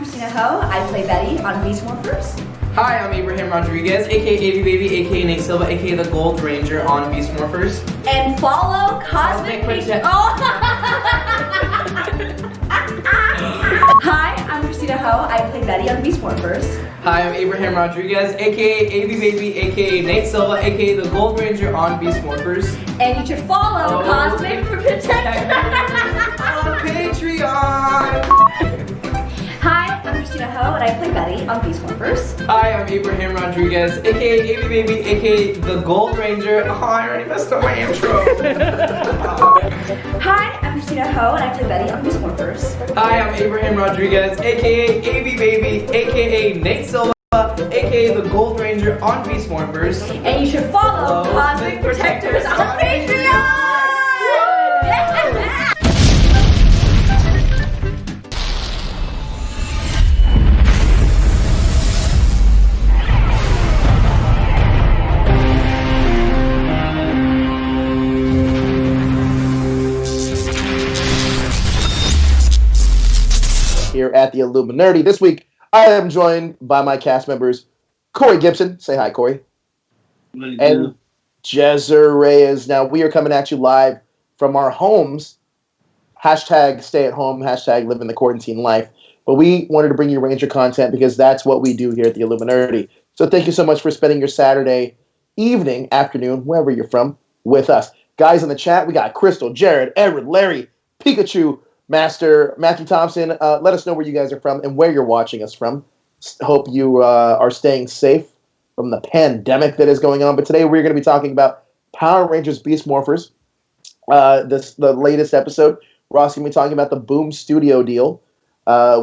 Christina Ho. I play Betty on Beast Morphers. Hi, I'm Abraham Rodriguez, aka Avy Baby, aka Nate Silva, aka the Gold Ranger on Beast Morphers. And follow Cosmic Protect. Hi, I'm Christina Ho. I play Betty on Beast Morphers. Hi, I'm Abraham Rodriguez, aka Avy Baby, aka Nate Silva, aka the Gold Ranger on Beast Morphers. And you should follow Cosmic Protector on Patreon. Hi, I'm Christina Ho, and I play Betty on Beast Morphers. Hi, I'm Abraham Rodriguez, aka Avy Baby, aka the Gold Ranger. Oh, I already messed up my intro. Hi, I'm Christina Ho, and I play Betty on Beast Morphers. Hi, I'm Abraham Rodriguez, aka Avy Baby, aka Nate Silva, aka the Gold Ranger on Beast Morphers. And you should follow Cosmic Protectors on Patreon! Yeah! Here at the Illuminerdi. This week, I am joined by my cast members, Corey Gibson. Say hi, Corey. And Jezer Reyes. Now, we are coming at you live from our homes. Hashtag stay at home, hashtag living the quarantine life. But we wanted to bring you Ranger content because that's what we do here at the Illuminerdi. So thank you so much for spending your Saturday evening, afternoon, wherever you're from, with us. Guys in the chat, we got Crystal, Jared, Edward, Larry, Pikachu, Master, Matthew Thompson. Let us know where you guys are from and where you're watching us from. Hope you are staying safe from the pandemic that is going on. But today we're going to be talking about Power Rangers Beast Morphers. The latest episode. We're also going to be talking about the Boom Studio deal,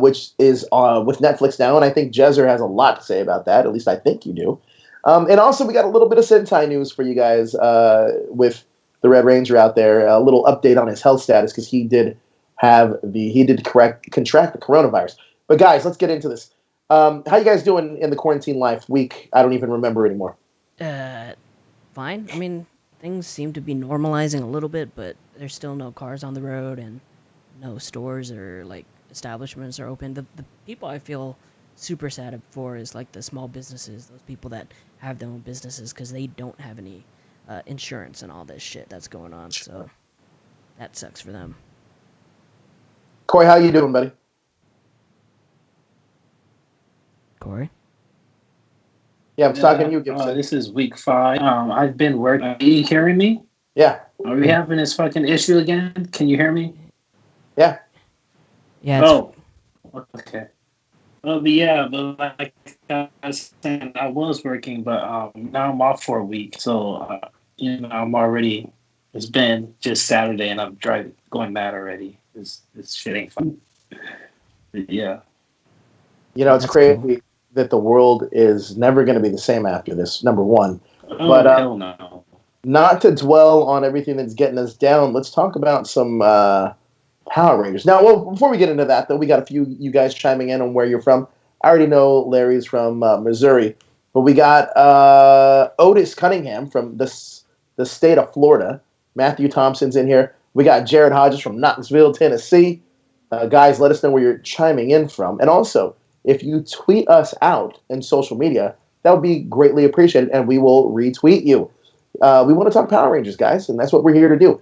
which is with Netflix now. And I think Jezer has a lot to say about that. At least I think you do. And also we got a little bit of Sentai news for you guys with the Red Ranger out there. A little update on his health status because he did contract the coronavirus. But guys, let's get into this. How you guys doing in the quarantine life week? I don't even remember anymore. Fine. I mean, things seem to be normalizing a little bit, but there's still no cars on the road and no stores or like establishments are open. The people I feel super sad for is like the small businesses, those people that have their own businesses because they don't have any insurance and all this shit that's going on. So that sucks for them. Corey, how you doing, buddy? Corey? Yeah, I'm talking to you, Gibson. This is week 5. I've been working. Are you hearing me? Yeah. Are we having this fucking issue again? Can you hear me? Yeah. Yeah. Oh. Okay. But like I was saying, I was working, but now I'm off for a week. So, I'm already. It's been just Saturday, and I'm going mad already. This shit ain't fun. But yeah. It's crazy that the world is never going to be the same after this, number one. Oh, but hell no. Not to dwell on everything that's getting us down, let's talk about some Power Rangers. Now, before we get into that, though, we got a few you guys chiming in on where you're from. I already know Larry's from Missouri, but we got Otis Cunningham from the state of Florida. Matthew Thompson's in here. We got Jared Hodges from Knoxville, Tennessee. Guys, let us know where you're chiming in from. And also, if you tweet us out in social media, that would be greatly appreciated, and we will retweet you. We want to talk Power Rangers, guys, and that's what we're here to do.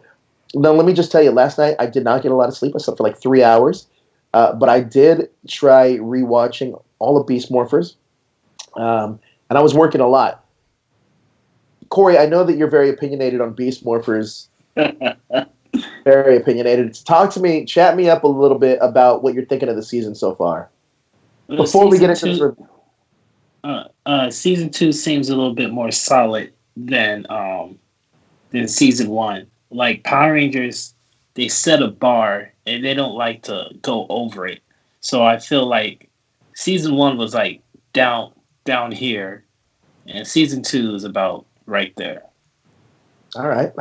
Now, let me just tell you, last night I did not get a lot of sleep. I slept for like 3 hours, but I did try rewatching all of Beast Morphers, and I was working a lot. Corey, I know that you're very opinionated on Beast Morphers. Very opinionated. Talk to me, chat me up a little bit about what you're thinking of the season so far. Before we get into this review. Season 2 seems a little bit more solid than season 1. Like Power Rangers, they set a bar and they don't like to go over it. So I feel like season 1 was like down here, and season 2 is about right there. All right.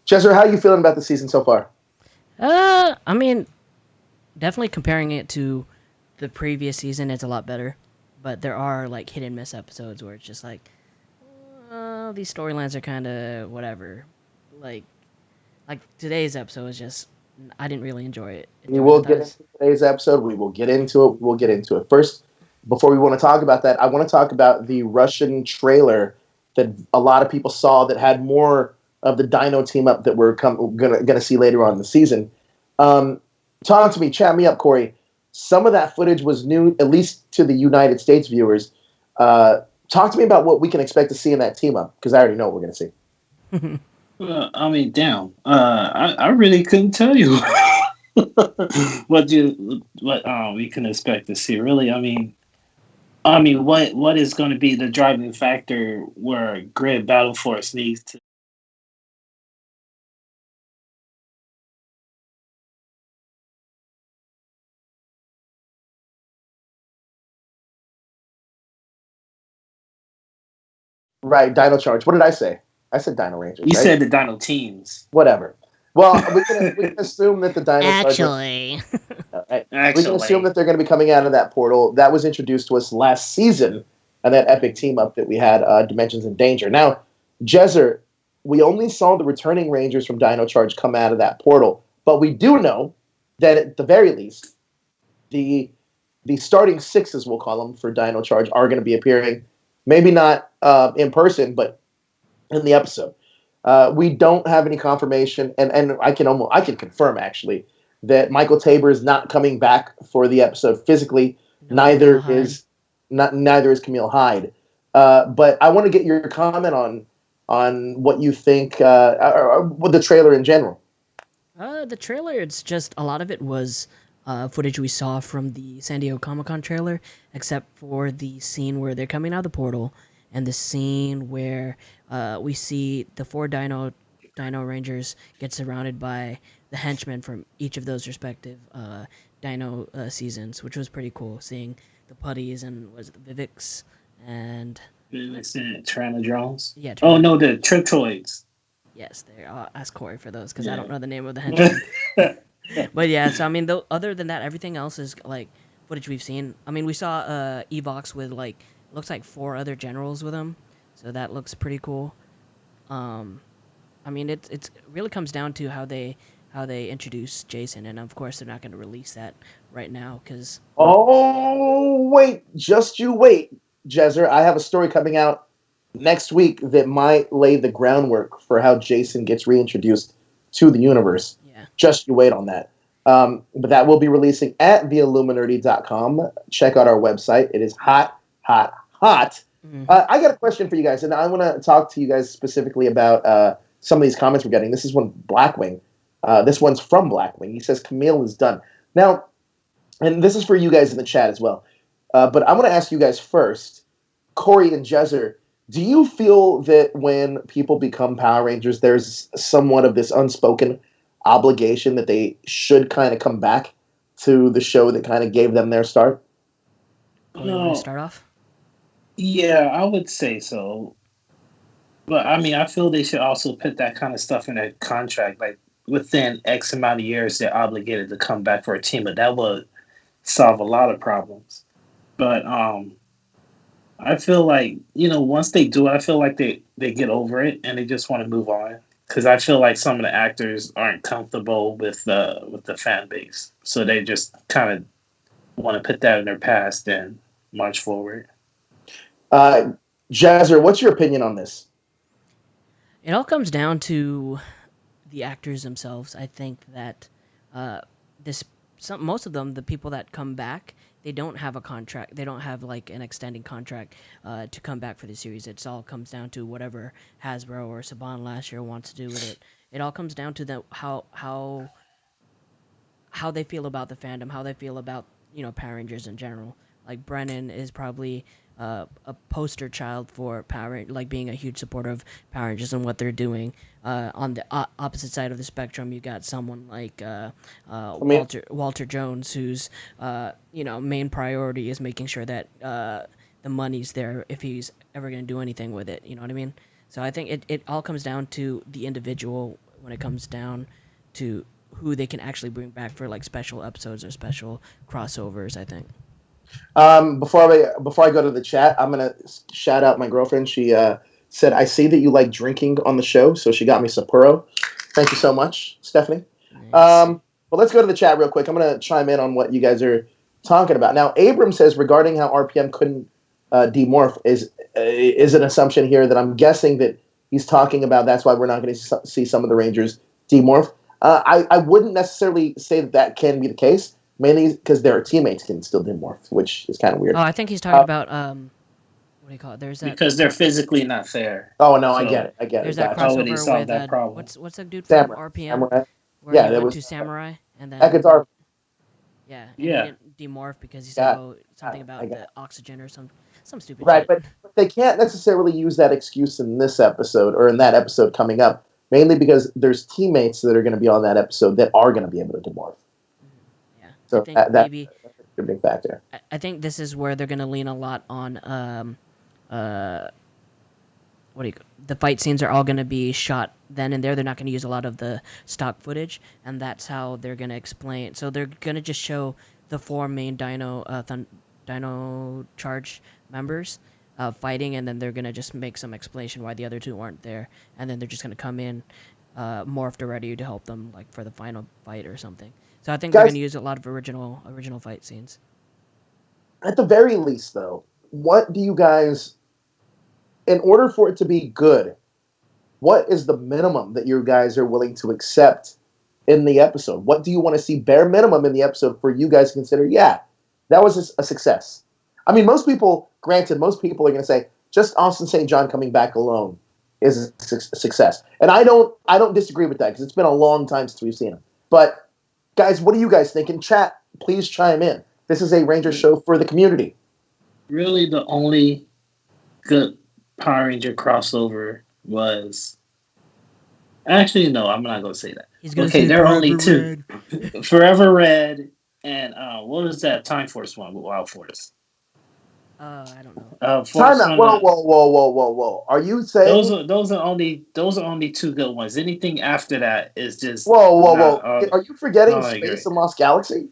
Jezer, how are you feeling about the season so far? I mean, definitely comparing it to the previous season, it's a lot better. But there are like hit and miss episodes where it's just like, these storylines are kind of whatever. Like today's episode was just I didn't really enjoy it. We will get into today's episode. We will get into it. We'll get into it. First, before we want to talk about that, I want to talk about the Russian trailer that a lot of people saw that had more of the Dino team up that we're gonna see later on in the season. Talk to me, chat me up, Corey. Some of that footage was new, at least to the United States viewers. Talk to me about what we can expect to see in that team up, because I already know what we're gonna see. I mean, damn. I really couldn't tell you what we can expect to see. Really, I mean, what is going to be the driving factor where Grid Battle Force needs to? Right, Dino Charge. What did I say? I said Dino Rangers. You right? said the Dino teams. Whatever. Well, we can assume that the Dino Actually. Charge. Right. We can assume that they're going to be coming out of that portal. That was introduced to us last season, and that epic team up that we had, Dimensions in Danger. Now, Jezer, we only saw the returning Rangers from Dino Charge come out of that portal, but we do know that at the very least, the starting sixes, we'll call them, for Dino Charge are going to be appearing. Maybe not in person, but in the episode. We don't have any confirmation, and I can confirm actually that Michael Tabor is not coming back for the episode physically. Neither is Camille Hyde. But I want to get your comment on what you think with the trailer in general. The trailer, it's just a lot of it was footage we saw from the San Diego Comic-Con trailer, except for the scene where they're coming out of the portal and the scene where we see the 4 Dino Rangers get surrounded by the henchmen from each of those respective Dino seasons, which was pretty cool, seeing the Putties and was it the Vivix and Tyrannodrones? Yeah. Oh no, the Triptoids. Yes, I'll ask Corey for those because I don't know the name of the henchmen. But yeah, so I mean, other than that, everything else is like footage we've seen. I mean, we saw Evox with looks like 4 other generals with him, so that looks pretty cool. I mean, it really comes down to how they introduce Jason, and of course they're not going to release that right now because. Oh wait, just you wait, Jezer. I have a story coming out next week that might lay the groundwork for how Jason gets reintroduced to the universe. Yeah. Just you wait on that. But that will be releasing at theilluminerdi.com. Check out our website. It is hot. Mm-hmm. I got a question for you guys, and I want to talk to you guys specifically about some of these comments we're getting. This is one Blackwing. This one's from Blackwing. He says Camille is done. Now, and this is for you guys in the chat as well. But I want to ask you guys first, Corey and Jezer, do you feel that when people become Power Rangers, there's somewhat of this unspoken obligation that they should kind of come back to the show that kind of gave them their start? You want to start off? Yeah, I would say so. But I mean, I feel they should also put that kind of stuff in their contract. Like within X amount of years, they're obligated to come back for a team. But that would solve a lot of problems. But I feel like, once they do it, I feel like they get over it and they just want to move on. Because I feel like some of the actors aren't comfortable with the fan base. So they just kind of want to put that in their past and march forward. Jezer, what's your opinion on this? It all comes down to the actors themselves. I think that most of them, the people that come back, they don't have a contract. They don't have like an extending contract to come back for the series. It all comes down to whatever Hasbro or Saban last year wants to do with it. It all comes down to how they feel about the fandom, how they feel about Power Rangers in general. Like Brennan is probably a poster child for Power, like being a huge supporter of Power Rangers and what they're doing. On the opposite side of the spectrum, you got someone like Walter Jones, whose main priority is making sure that the money's there if he's ever going to do anything with it. You know what I mean? So I think it all comes down to the individual when it comes down to who they can actually bring back for like special episodes or special crossovers, I think. Before I go to the chat, I'm gonna shout out my girlfriend. She said, "I see that you like drinking on the show," so she got me Sapporo. Thank you so much, Stephanie. Nice. But let's go to the chat real quick. I'm going to chime in on what you guys are talking about. Now, Abram says regarding how RPM couldn't demorph is an assumption here that I'm guessing that he's talking about. That's why we're not going to see some of the Rangers demorph. I wouldn't necessarily say that can be the case, mainly because their teammates can still demorph, which is kind of weird. Oh, I think he's talking about what do you call it? There's that because they're physically not there. Oh no, I get it. There's that How would he crossover solve with that problem? what's that dude Samurai. from RPM? Samurai. Where Yeah, he that went was to Samurai and then Ekadar. yeah, and Yeah. he didn't demorph because he said something about the oxygen or some stupid Right, shit. but they can't necessarily use that excuse in this episode or in that episode coming up, mainly because there's teammates that are going to be on that episode that are going to be able to demorph. Yeah, So I think maybe that's a big factor. I think this is where they're going to lean a lot on the fight scenes are all going to be shot then and there. They're not going to use a lot of the stock footage, and that's how they're going to explain. So they're going to just show the 4 main Dino Charge members fighting, and then they're going to just make some explanation why the other 2 weren't there, and then they're just going to come in morphed already to help them like for the final fight or something. So I think they're going to use a lot of original fight scenes. At the very least, though, what do you guys, in order for it to be good, what is the minimum that you guys are willing to accept in the episode? What do you want to see bare minimum in the episode for you guys to consider, yeah, that was a success? I mean, most people are going to say, just Austin St. John coming back alone is a success. And I don't disagree with that because it's been a long time since we've seen him. But, guys, what do you guys think? In chat, please chime in. This is a Ranger show for the community. Really, the only good Power Ranger crossover was... Actually, no, I'm not going to say that. Okay, there are only 2. Forever Red and what was that Time Force one with Wild Force? I don't know. Time out. Whoa. Are you saying... Those are only 2 good ones. Anything after that is just... Whoa. Are you forgetting Space and Lost Galaxy?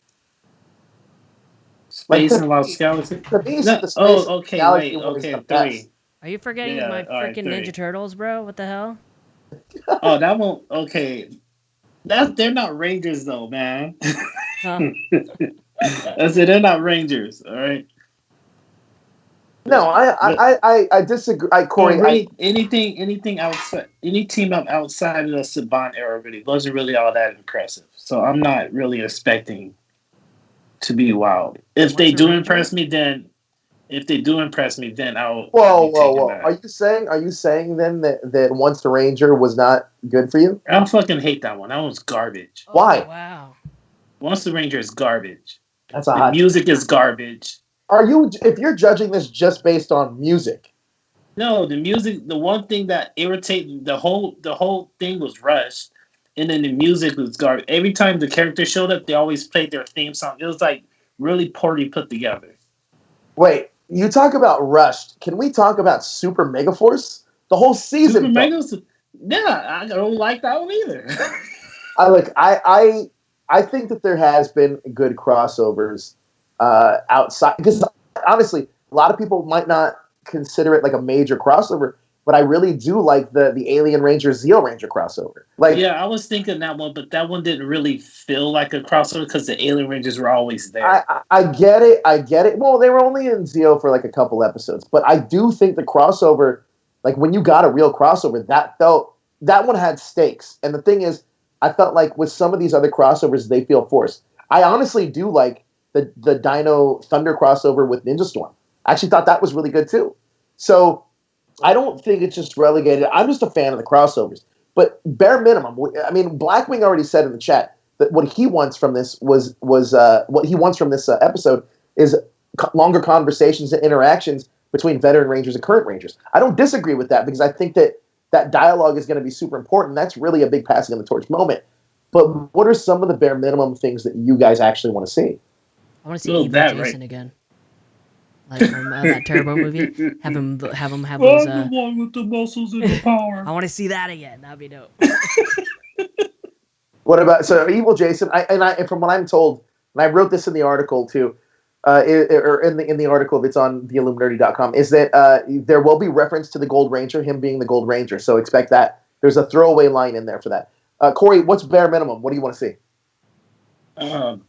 Space and Lost Galaxy? Wait, 3. Are you forgetting my freaking Ninja Turtles, bro? What the hell? Oh, that one. Okay, they're not Rangers though, man. Huh? I said they're not Rangers. All right. No, I disagree. Corey, anything outside, any team up outside of the Saban era really wasn't really all that impressive. So I'm not really expecting to be wild. If they do impress me, then I'll. Whoa! Are you saying then that Once the Ranger was not good for you? I fucking hate that one. That one's garbage. Why? Oh, wow. Once the Ranger is garbage. That's a the hot. Music is garbage. If you're judging this just based on music? No, the music. The one thing that irritated the whole thing was rushed, and then the music was garbage. Every time the character showed up, they always played their theme song. It was like really poorly put together. Wait. You talk about rushed. Can we talk about Super Megaforce? The whole season. Super Megaforce. Yeah, I don't like that one either. I think that there has been good crossovers outside because honestly, a lot of people might not consider it like a major crossover, but I really do like the Alien Ranger Zeo Ranger crossover. Like, yeah, I was thinking that one, but that one didn't really feel like a crossover because the Alien Rangers were always there. I get it. Well, they were only in Zeo for like a couple episodes, but I do think the crossover, like when you got a real crossover, that one had stakes. And the thing is, I felt like with some of these other crossovers, they feel forced. I honestly do like the Dino Thunder crossover with Ninja Storm. I actually thought that was really good too. So I don't think it's just relegated. I'm just a fan of the crossovers. But bare minimum, I mean, Blackwing already said in the chat that what he wants from this episode is longer conversations and interactions between veteran Rangers and current Rangers. I don't disagree with that because I think that dialogue is going to be super important. That's really a big passing of the torch moment. But what are some of the bare minimum things that you guys actually want to see? I want to see Evil Jason again. Like from that Turbo movie. Have him have those. I'm the one with the muscles and the power. I want to see that again. That'd be dope. What about Evil Jason? And from what I'm told, and I wrote this in the article too, or in the article that's on theilluminerdi.com, is that there will be reference to the Gold Ranger, him being the Gold Ranger. So expect that. There's a throwaway line in there for that. Corey, what's bare minimum? What do you want to see?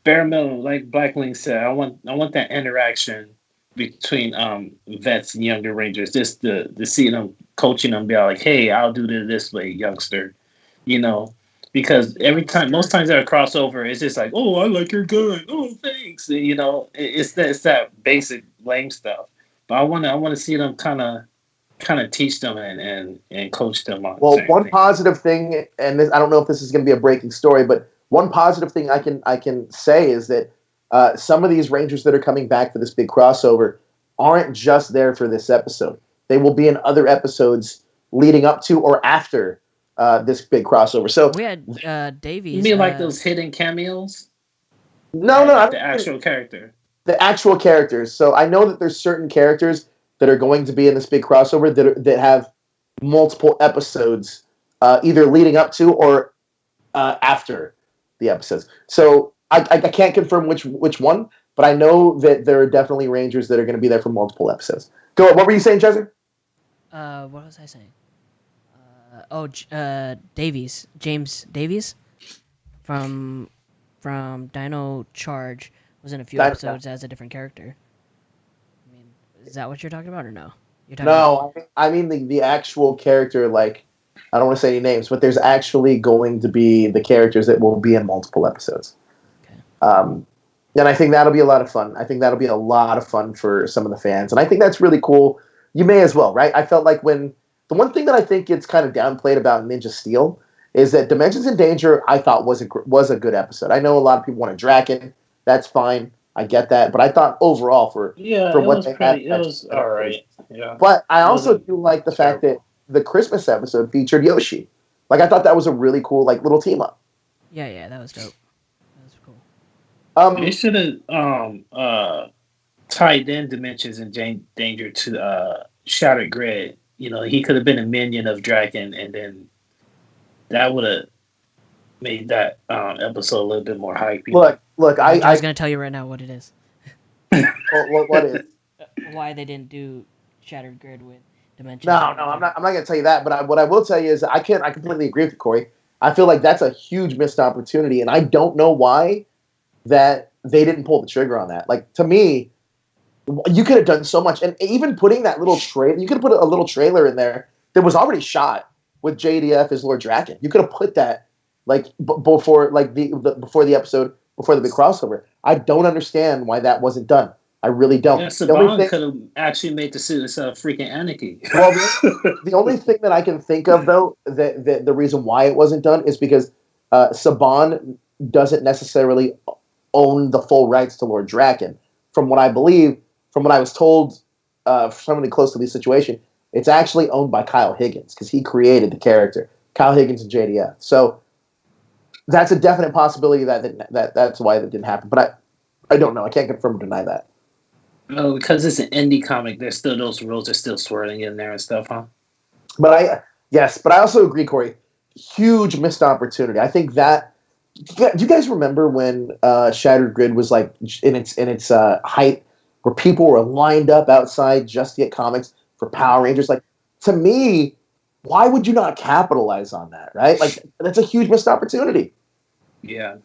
Bare minimum, like Blackwing said, I want that interaction between vets and younger rangers, just to see them coaching them, be like, hey, I'll do this way, youngster, you know, because most times that a crossover, it's just like, oh, I like your gun, oh, thanks, you know, it's that basic lame stuff. But I want to see them kind of teach them and coach them on Well, certain one things. positive thing, and I don't know if this is going to be a breaking story, but one positive thing I can say is that some of these Rangers that are coming back for this big crossover aren't just there for this episode. They will be in other episodes leading up to or after this big crossover. So We had Davies. You mean like those hidden cameos? no, Or no, like I the don't actual character? the actual characters. So I know that there's certain characters that are going to be in this big crossover that have multiple episodes, either leading up to or after the episodes. So I can't confirm which one, but I know that there are definitely Rangers that are going to be there for multiple episodes. Go. What were you saying, Jezzer? What was I saying? Davies, James Davies, from Dino Charge was in a few Dino episodes as a different character. I mean, is that what you're talking about or no? You're talking about... No, I mean the actual character. Like, I don't want to say any names, but there's actually going to be the characters that will be in multiple episodes. Okay. And I think that'll be a lot of fun. I think that'll be a lot of fun for some of the fans, and I think that's really cool. You may as well, right? I felt like when the one thing that I think gets kind of downplayed about Ninja Steel is that Dimensions in Danger, I thought was a good episode. I know a lot of people want a Draken. That's fine. I get that, but I thought overall for what they had, it was all right. Yeah, but I it also wasn't do like the fact that terrible. the Christmas episode featured Yoshi. Like, I thought that was a really cool like little team up. Yeah, that was dope. That was cool. They should have tied in Dimensions in Danger to Shattered Grid. You know, he could have been a minion of Draken, and then that would have made that episode a little bit more hype. Look, I I was gonna tell you right now what it is. what is? Why they didn't do Shattered Grid with Dimensions. No, I'm not going to tell you that. But what I will tell you is I completely agree with you, Corey. I feel like that's a huge missed opportunity, and I don't know why that they didn't pull the trigger on that. Like, to me, you could have done so much, and even putting that little trailer, you could have put a little trailer in there that was already shot with JDF as Lord Draken. You could have put that like before, like before the episode, before the big crossover. I don't understand why that wasn't done. I really don't. Yeah, Saban could have actually made the suit instead of freaking Anarchy. Well, the only thing that I can think of, though, that the reason why it wasn't done is because Saban doesn't necessarily own the full rights to Lord Draken. From what I believe, from what I was told, somebody close to the situation, it's actually owned by Kyle Higgins because he created the character. Kyle Higgins and JDF. So that's a definite possibility that's why that didn't happen. But I don't know. I can't confirm or deny that. Oh, because it's an indie comic, there's still those rules are still swirling in there and stuff, huh? But I also agree, Corey. Huge missed opportunity. I think that. Do you guys remember when Shattered Grid was like in its height, where people were lined up outside just to get comics for Power Rangers? Like, to me, why would you not capitalize on that? Right? Like, that's a huge missed opportunity. Yeah.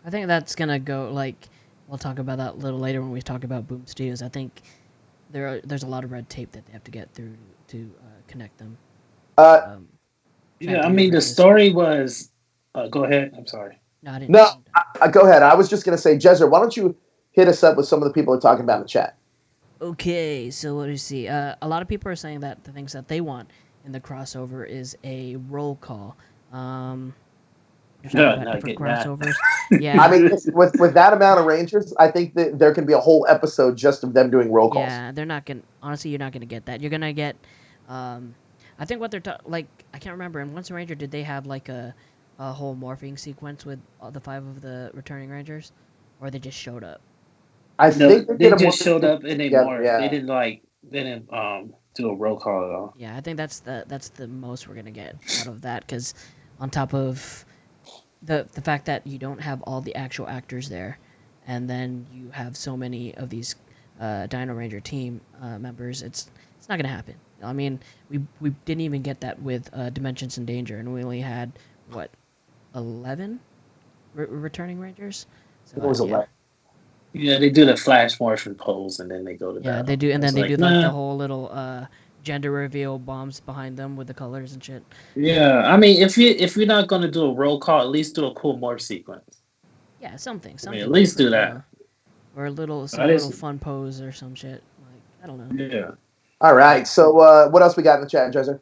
I think that's gonna go like. We'll talk about that a little later when we talk about Boom Studios. I think there's a lot of red tape that they have to get through to connect them. Yeah, I mean, the story was... go ahead. I'm sorry. No, I didn't. No, go ahead. I was just going to say, Jezzer, why don't you hit us up with some of the people who are talking about in the chat? Okay, so what do you see? A lot of people are saying that the things that they want in the crossover is a roll call. Different crossovers. Yeah. I mean, with that amount of Rangers, I think that there can be a whole episode just of them doing roll calls. Yeah, they're not gonna. Honestly, you're not gonna get that. You're gonna get. I think what they're like. I can't remember. In Once a Ranger, did they have like a whole morphing sequence with the 5 of the returning Rangers, or they just showed up? I think they just showed up and they morphed. Yeah. They didn't do a roll call at all. Yeah, I think that's the most we're gonna get out of that, because on top of the fact that you don't have all the actual actors there, and then you have so many of these Dino Ranger team members, it's not gonna happen. I mean, we didn't even get that with Dimensions in Danger, and we only had 11 returning Rangers. So It was a lot. Yeah, they do the flash morphin pose and then they go to battle. they do, and then they do nah. like the whole little gender reveal bombs behind them with the colors and shit. Yeah, I mean, if you're not gonna do a roll call, at least do a cool morph sequence. Yeah, something. I mean, at least do that. You know? Or a little fun pose or some shit. Like, I don't know. Yeah. All right. So what else we got in the chat, Jezzer?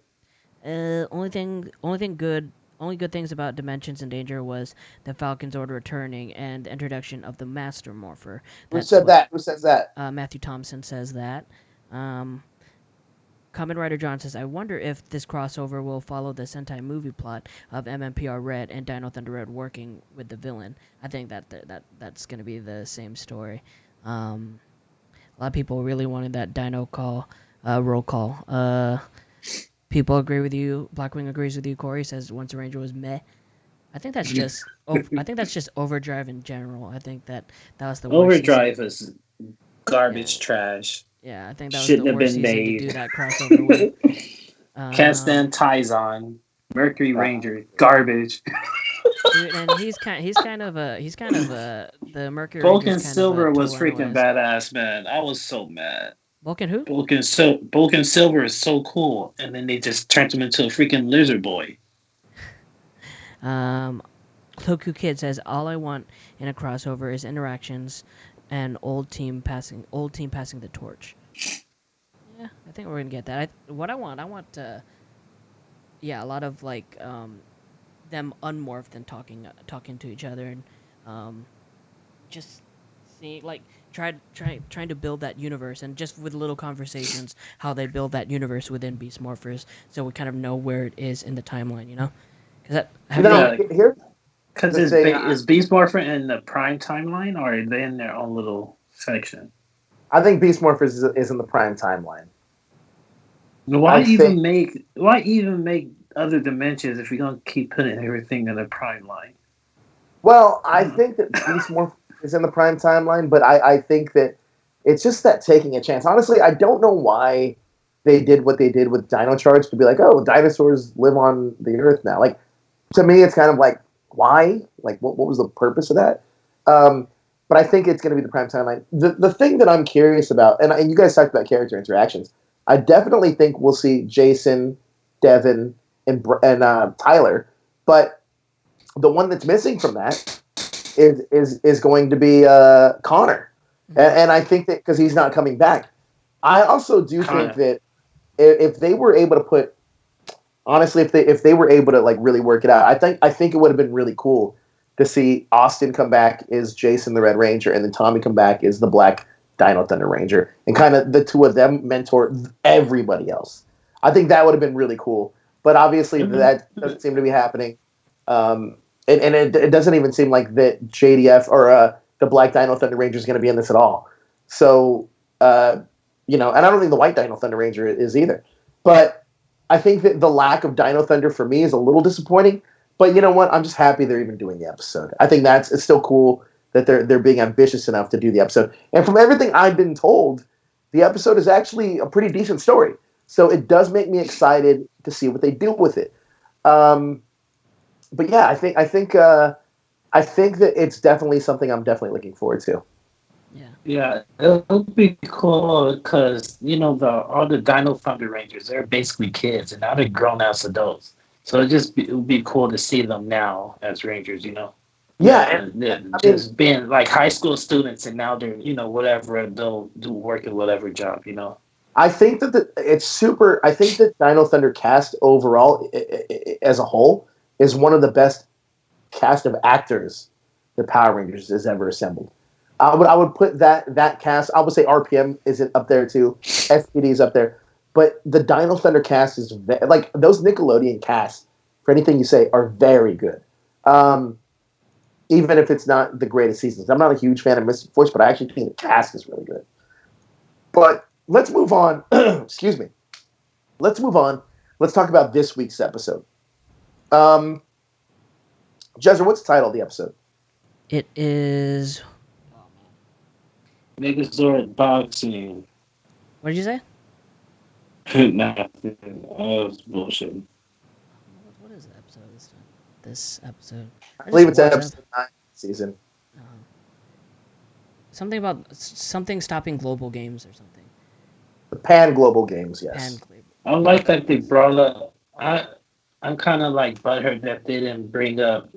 Only good things about Dimensions in Danger was the Falcon's Order returning and the introduction of the Master Morpher. Who said that? Who says that? Matthew Thompson says that. Kamen Rider John says, I wonder if this crossover will follow the Sentai movie plot of MMPR Red and Dino Thunder Red working with the villain. I think that's going to be the same story. A lot of people really wanted that Dino roll call. People agree with you. Blackwing agrees with you. Corey says Once a Ranger was meh. I think that's just Overdrive in general. I think that was the worst Overdrive is garbage trash. Yeah, I think that was Shouldn't the have worst been season made. to do that crossover with. Can't stand Taizon. Mercury Ranger, garbage. Dude, and he's kind of the Mercury. Vulcan Silver was freaking badass, man. I was so mad. Vulcan who? Vulcan Silver is so cool, and then they just turned him into a freaking lizard boy. Cloku Kid says all I want in a crossover is interactions and old team passing the torch. Yeah, I think we're gonna get that. I want a lot of like them unmorphed and talking to each other and just seeing like trying to build that universe, and just with little conversations how they build that universe within Beast Morphers, so we kind of know where it is in the timeline, you know? Because is Beast Morpher in the Prime timeline, or are they in their own little section? I think Beast Morphers is in the Prime timeline. Why even make other dimensions if you're gonna keep putting everything in the Prime line? Well, I think that Beast Morpher is in the Prime timeline, but I think that it's just that taking a chance. Honestly, I don't know why they did what they did with Dino Charge, to be like, oh, dinosaurs live on the Earth now. Like, to me, it's kind of like, why? Like, what was the purpose of that? But I think it's going to be the Prime timeline. The thing that I'm curious about, and you guys talked about character interactions, I definitely think we'll see Jason, Devin, and Tyler, but the one that's missing from that is going to be Connor, and I think that because he's not coming back. I also do think that if they were able to put, honestly, if they were able to like really work it out, I think it would have been really cool to see Austin come back as Jason the Red Ranger, and then Tommy come back as the Black Dino Thunder Ranger, and kind of the two of them mentor everybody else. I think that would have been really cool, but obviously that doesn't seem to be happening. And it doesn't even seem like that JDF or the Black Dino Thunder Ranger is going to be in this at all. So, and I don't think the White Dino Thunder Ranger is either. But I think that the lack of Dino Thunder for me is a little disappointing. But you know what? I'm just happy they're even doing the episode. I think it's still cool that they're being ambitious enough to do the episode. And from everything I've been told, the episode is actually a pretty decent story. So it does make me excited to see what they do with it. But yeah, I think that it's definitely something I'm definitely looking forward to. Yeah, it'll be cool because all the Dino Thunder Rangers, they're basically kids, and now they're grown ass adults. So it would be cool to see them now as Rangers, Yeah, and being like high school students, and now they're whatever they'll do, work at whatever job, I think that it's super. I think that Dino Thunder cast overall, as a whole, is one of the best cast of actors the Power Rangers has ever assembled. I would put that cast. I would say RPM is up there too. SPD is up there, but the Dino Thunder cast is like those Nickelodeon casts. For anything you say, are very good. Even if it's not the greatest seasons. I'm not a huge fan of Mystic Force, but I actually think the cast is really good. But let's move on. Excuse me. Let's move on. Let's talk about this week's episode. Jezzer, what's the title of the episode? It is Megazord boxing. What did you say? Nothing. That's bullshit. What is the episode this time? This episode. I believe it's episode 9 season. something about something stopping global games or something. The pan global games, yes. I like that they brought up. I'm kind of like butthurt that they didn't bring up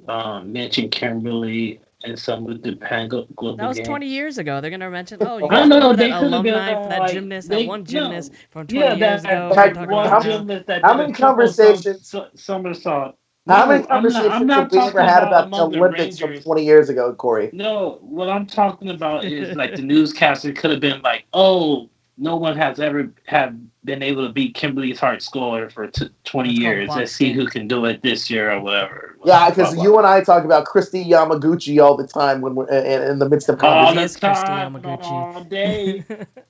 mention Kimberly and some of the That global was 20 games. years ago. They're gonna mention, oh, you I guys know remember that they could have been alumni, that like gymnast, that they one no, gymnast from 20 yeah, years that ago we're talking about one How, now. gymnast that how did a many triple conversations? somersault. How many No, I'm conversations have not we ever talking had about about the among the Olympics from Rangers. 20 years ago, Corey? No, what I'm talking about is like the newscaster could have been like, "Oh, no one has ever have been able to beat Kimberly's Heart score for 20 That's called years. Let's boxed see in. who can do it this year or whatever." Yeah, Blah, because blah, you and blah. I talk about Christy Yamaguchi all the time when we're in the midst of All She the conversation. is Christy time, Yamaguchi. all day.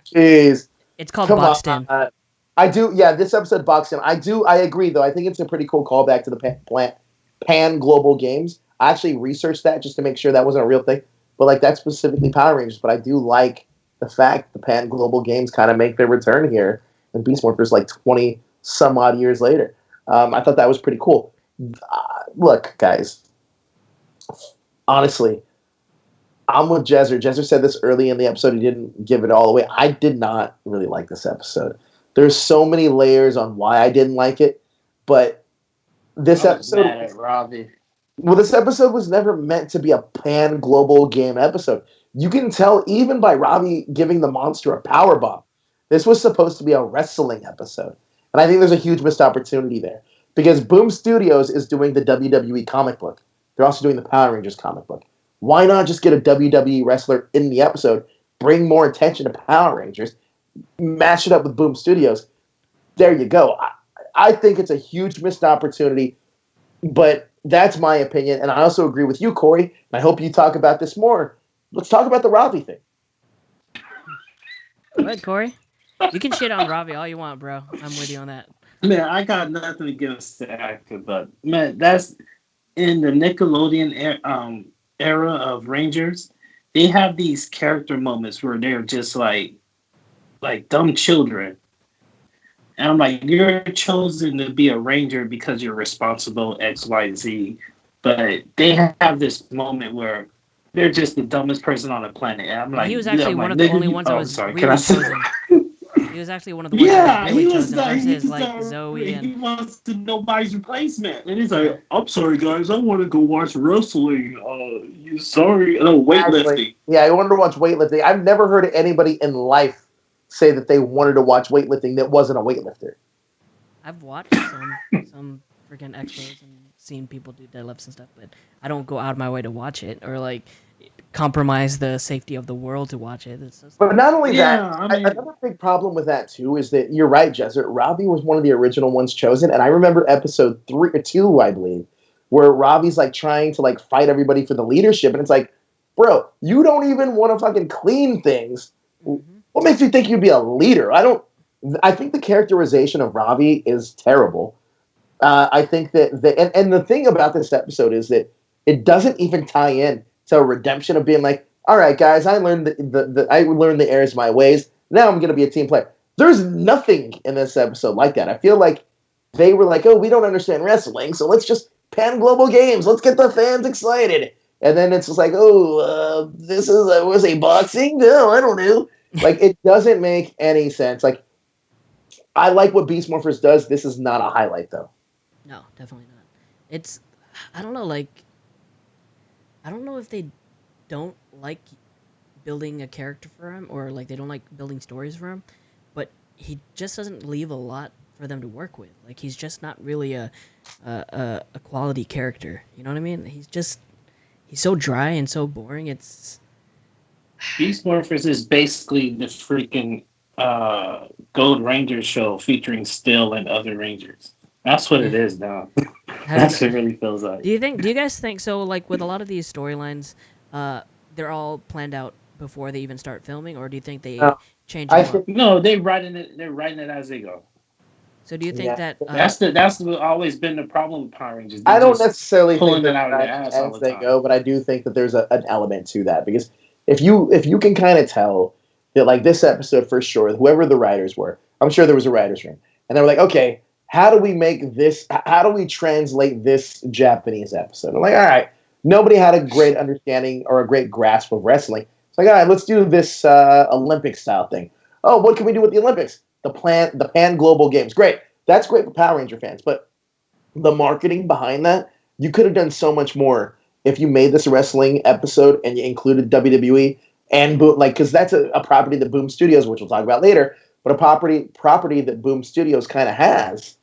Jeez, It's called come boxed in. on. I do, yeah. This episode boxing, I agree though. I think it's a pretty cool callback to the pan global games. I actually researched that just to make sure that wasn't a real thing. But like that's specifically Power Rangers. But I do like the fact the pan global games kind of make their return here in Beast Morphers like 20 some odd years later. I thought that was pretty cool. Look, guys, honestly, I'm with Jezzer. Jezzer said this early in the episode. He didn't give it all away. I did not really like this episode. There's so many layers on why I didn't like it, but this I was episode, mad at Robbie. well, this episode was never meant to be a pan global game episode. You can tell even by Robbie giving the monster a power bomb. This was supposed to be a wrestling episode, and I think there's a huge missed opportunity there because Boom Studios is doing the WWE comic book. They're also doing the Power Rangers comic book. Why not just get a WWE wrestler in the episode, bring more attention to Power Rangers, match it up with Boom Studios? There you go. I think it's a huge missed opportunity, but that's my opinion, and I also agree with you, Corey, and I hope you talk about this more. Let's talk about the Robbie thing. Go ahead, Corey. You can shit on Ravi all you want, bro. I'm with you on that. Man, I got nothing against the actor, but man, that's in the Nickelodeon era of Rangers. They have these character moments where they're just like dumb children. And I'm like, you're chosen to be a ranger because you're responsible X, Y, Z. But they have this moment where they're just the dumbest person on the planet. And I'm like, He was actually one of the only ones that was really chosen. He was actually one of the ones that was really chosen versus like Zoe and he wants to nobody's replacement. And he's like, I'm sorry guys, I want to go watch wrestling. You sorry? No, weightlifting. Actually, yeah, I wanted to watch weightlifting. I've never heard anybody in life say that they wanted to watch weightlifting that wasn't a weightlifter. I've watched some freaking expos and seen people do deadlifts and stuff, but I don't go out of my way to watch it or like compromise the safety of the world to watch it. It's just... But not only that, I mean, another big problem with that too is that you're right, Jezzer. Robbie was one of the original ones chosen, and I remember episode 3 or 2, I believe, where Robbie's like trying to like fight everybody for the leadership, and it's like, bro, you don't even want to fucking clean things. Mm-hmm. What makes you think you'd be a leader? I think the characterization of Robbie is terrible. I think that and the thing about this episode is that it doesn't even tie in to a redemption of being like, all right, guys, I learned I learned the errors of my ways. Now I'm going to be a team player. There's nothing in this episode like that. I feel like they were like, oh, we don't understand wrestling, so let's just pan global games. Let's get the fans excited. And then it's just like, oh, this is was a boxing? No, I don't know. Like, it doesn't make any sense. Like, I like what Beast Morphers does. This is not a highlight, though. No, definitely not. It's, I don't know, like, I don't know if they don't like building a character for him or, like, they don't like building stories for him, but he just doesn't leave a lot for them to work with. Like, he's just not really a quality character. You know what I mean? He's so dry and so boring. It's... Beast Morphers is basically the freaking Gold Ranger show featuring Still and other Rangers. That's what it is now. That's what it really feels like. Do you guys think so? Like with a lot of these storylines, they're all planned out before they even start filming, or do you think they change? No, they're writing it as they go. So do you think that that's always been the problem with Power Rangers? I don't necessarily pulling think it out of their ass all as the they time. go, but I do think that there's an element to that because if you can kind of tell that like this episode for sure, whoever the writers were, I'm sure there was a writers room, and they were like, okay, how do we make this? How do we translate this Japanese episode? I'm like, all right, nobody had a great understanding or a great grasp of wrestling. It's like, all right, let's do this Olympic style thing. Oh, what can we do with the Olympics? The Pan Global Games. Great. That's great for Power Ranger fans, but the marketing behind that, you could have done so much more if you made this a wrestling episode and you included WWE and Boom, like, because that's a property that Boom Studios, which we'll talk about later, but a property that Boom Studios kind of has,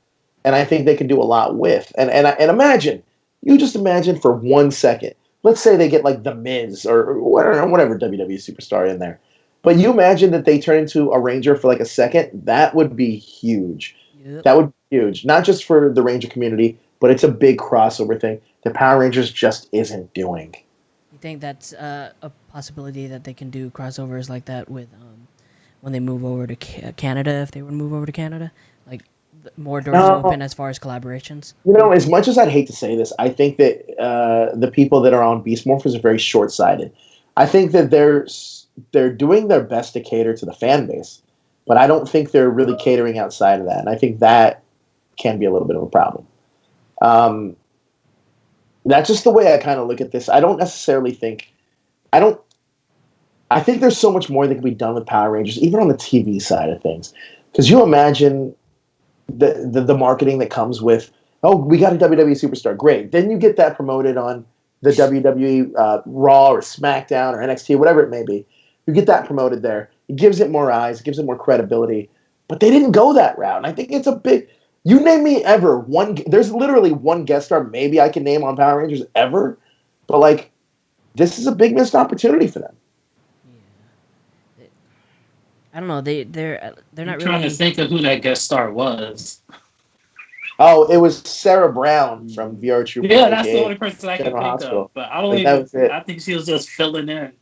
and I think they can do a lot with. And imagine, you just imagine for 1 second, let's say they get like The Miz or whatever WWE superstar in there, but you imagine that they turn into a Ranger for like a second, that would be huge. Yep. That would be huge, not just for the Ranger community, but it's a big crossover thing that Power Rangers just isn't doing. You think that's a possibility that they can do crossovers like that with when they move over to Canada, if they were to move over to Canada? Like, more doors open as far as collaborations? You know, as much as I'd hate to say this, I think that the people that are on Beast Morphers are very short-sighted. I think that they're doing their best to cater to the fan base, but I don't think they're really catering outside of that, and I think that can be a little bit of a problem. That's just the way I kind of look at this. I don't necessarily think... I think there's so much more that can be done with Power Rangers, even on the TV side of things. Because you imagine the marketing that comes with, oh, we got a WWE superstar, great. Then you get that promoted on the WWE Raw or SmackDown or NXT, whatever it may be. You get that promoted there. It gives it more eyes, it gives it more credibility. But they didn't go that route. And I think it's a big... You name me ever there's literally one guest star maybe I can name on Power Rangers ever, but like, this is a big missed opportunity for them. Yeah. I don't know. They're not trying to think of who that guest star was. Oh, it was Sarah Brown from VR Trooper. Yeah, that's the only person I can think Hospital. of. But I don't I think she was just filling in.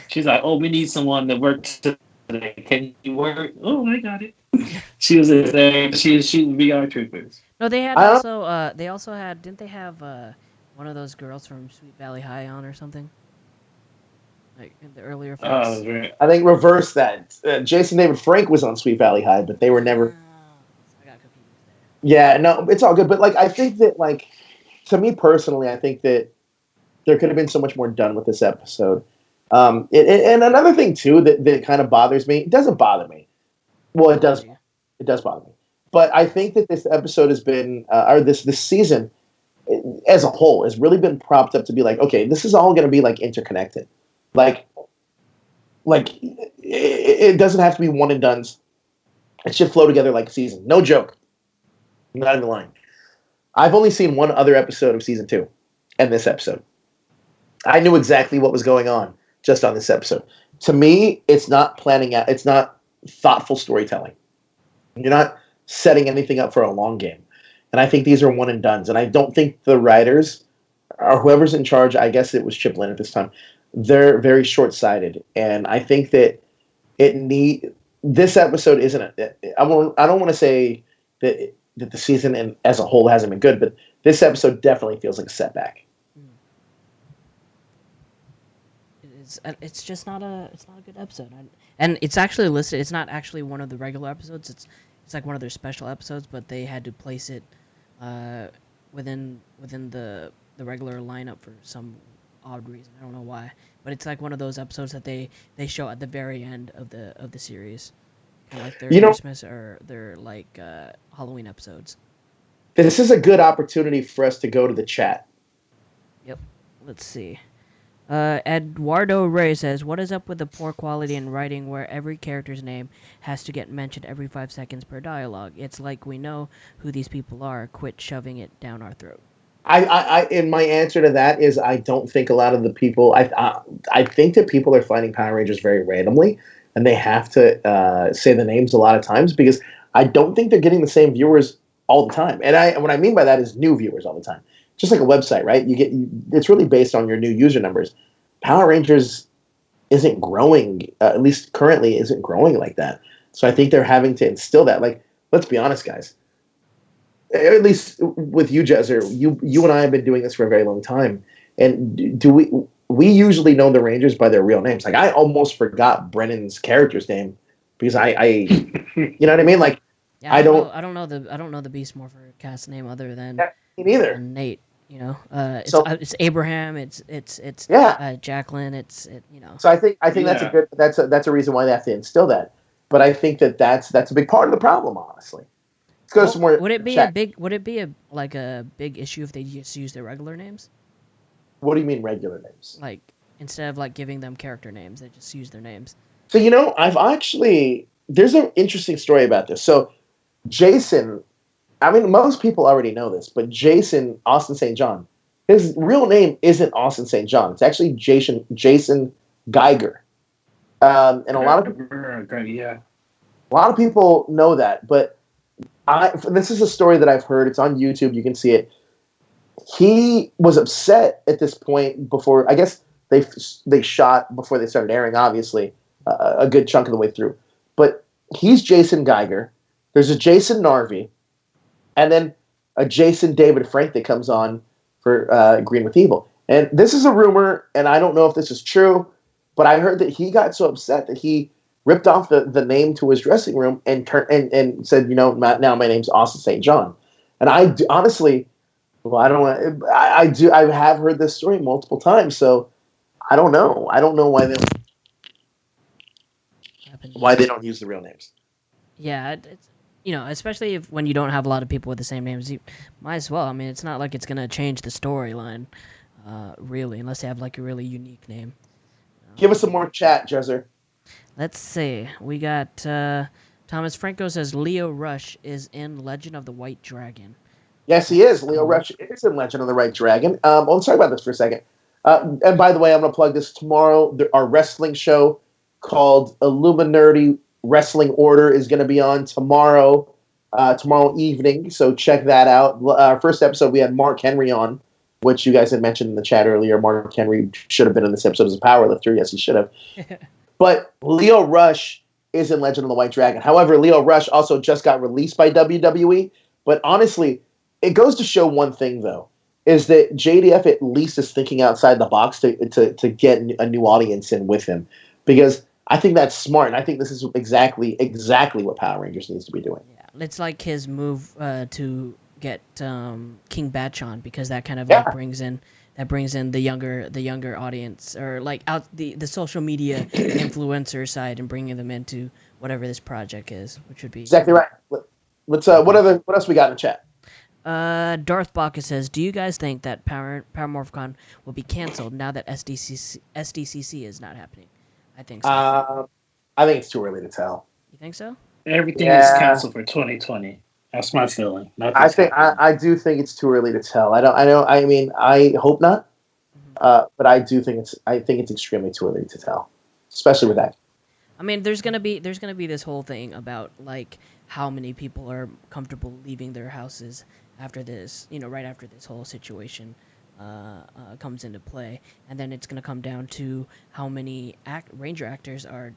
She's like, "Oh, we need someone to work today. Can you work?" Oh, I got it. She was there. She was shooting VR Troopers. No, they had also. They also had. Didn't they have one of those girls from Sweet Valley High on or something? Like in the earlier films. Right. I think reverse that. Jason David Frank was on Sweet Valley High, but they were never. I got confused there. Yeah, no, it's all good. But like, I think that, like, to me personally, I think that there could have been so much more done with this episode. And another thing too that kind of bothers me. It doesn't bother me. Well, it does. It does bother me. But I think that this episode has been, or this season as a whole, has really been propped up to be like, okay, this is all going to be like interconnected. Like it doesn't have to be one and dones. It should flow together like a season. No joke. I'm not even lying. I've only seen one other episode of season 2, and this episode. I knew exactly what was going on just on this episode. To me, it's not planning out. It's not thoughtful storytelling. You're not setting anything up for a long game. And I think these are one and dones. And I don't think the writers or whoever's in charge, I guess it was Chip Lynn at this time, they're very short-sighted. And I think that this episode isn't I don't want to say that the season as a whole hasn't been good, but this episode definitely feels like a setback. It's just not a good episode, and it's actually listed. It's not actually one of the regular episodes. It's like one of their special episodes, but they had to place it within the regular lineup for some odd reason. I don't know why, but it's like one of those episodes that they show at the very end of the series, kind of like their Christmas or their like Halloween episodes. This is a good opportunity for us to go to the chat. Yep. Let's see. Eduardo Ray says, "What is up with the poor quality in writing where every character's name has to get mentioned every 5 seconds per dialogue? It's like we know who these people are. Quit shoving it down our throat." In my answer to that is I don't think a lot of the people. I think that people are finding Power Rangers very randomly, and they have to say the names a lot of times because I don't think they're getting the same viewers all the time. And what I mean by that is new viewers all the time. Just like a website, right? It's really based on your new user numbers. Power Rangers isn't growing, at least currently isn't growing like that. So I think they're having to instill that. Like, let's be honest, guys. At least with you, Jezzer, you and I have been doing this for a very long time. And we usually know the Rangers by their real names. Like, I almost forgot Brennan's character's name because I you know what I mean? Like, yeah, I don't know the Beast Morpher cast name other than me neither. Nate. It's Abraham, it's Jacqueline, So I think Yeah. that's a reason why they have to instill that. But I think that's a big part of the problem, honestly. Let's go to some more. Would it be chat. a big issue if they just use their regular names? What do you mean regular names? Like instead of like giving them character names, they just use their names. So I've actually there's an interesting story about this. So Jason, I mean, most people already know this, but Jason Austin St. John, his real name isn't Austin St. John. It's actually Jason Geiger. And a lot of people know that, but this is a story that I've heard. It's on YouTube. You can see it. He was upset at this point before. I guess they shot before they started airing. Obviously, a good chunk of the way through. But he's Jason Geiger. There's a Jason Narvi, and then a Jason David Frank that comes on for Green with Evil. And this is a rumor, and I don't know if this is true, but I heard that he got so upset that he ripped off the name to his dressing room and said, now my name's Austin St. John. And I do, honestly, well, I have heard this story multiple times, so I don't know. I don't know why they don't use the real names. Yeah, it's especially when you don't have a lot of people with the same names, you might as well. I mean, it's not like it's gonna change the storyline, really, unless they have like a really unique name. Give us some more chat, Jezzer. Let's see. We got Thomas Franco says Leo Rush is in Legend of the White Dragon. Yes, he is. Leo Rush is in Legend of the White Dragon. Let's talk about this for a second. And by the way, I'm going to plug this tomorrow. Our wrestling show called Illuminerdi Wrestling Order is going to be on tomorrow evening. So check that out. Our first episode, we had Mark Henry on, which you guys had mentioned in the chat earlier. Mark Henry should have been in this episode as a powerlifter. Yes, he should have. But Leo Rush is in Legend of the White Dragon. However, Leo Rush also just got released by WWE. But honestly, it goes to show one thing, though, is that JDF at least is thinking outside the box to get a new audience in with him. Because I think that's smart, and I think this is exactly what Power Rangers needs to be doing. Yeah, it's like his move to get King Batch on, because that kind of like brings in the younger audience, or like out the social media influencer side, and bringing them into whatever this project is, which would be exactly right. Let's what else we got in the chat? Darth Baka says, do you guys think that Power MorphCon will be canceled now that SDCC is not happening? I think so. I think it's too early to tell. You think so? Everything is canceled for 2020. That's my feeling. I do think it's too early to tell. I mean, I hope not. But I do think it's extremely too early to tell, especially with that. I mean, there's gonna be this whole thing about like how many people are comfortable leaving their houses after this, right after this whole situation comes into play, and then it's gonna come down to how many Ranger actors are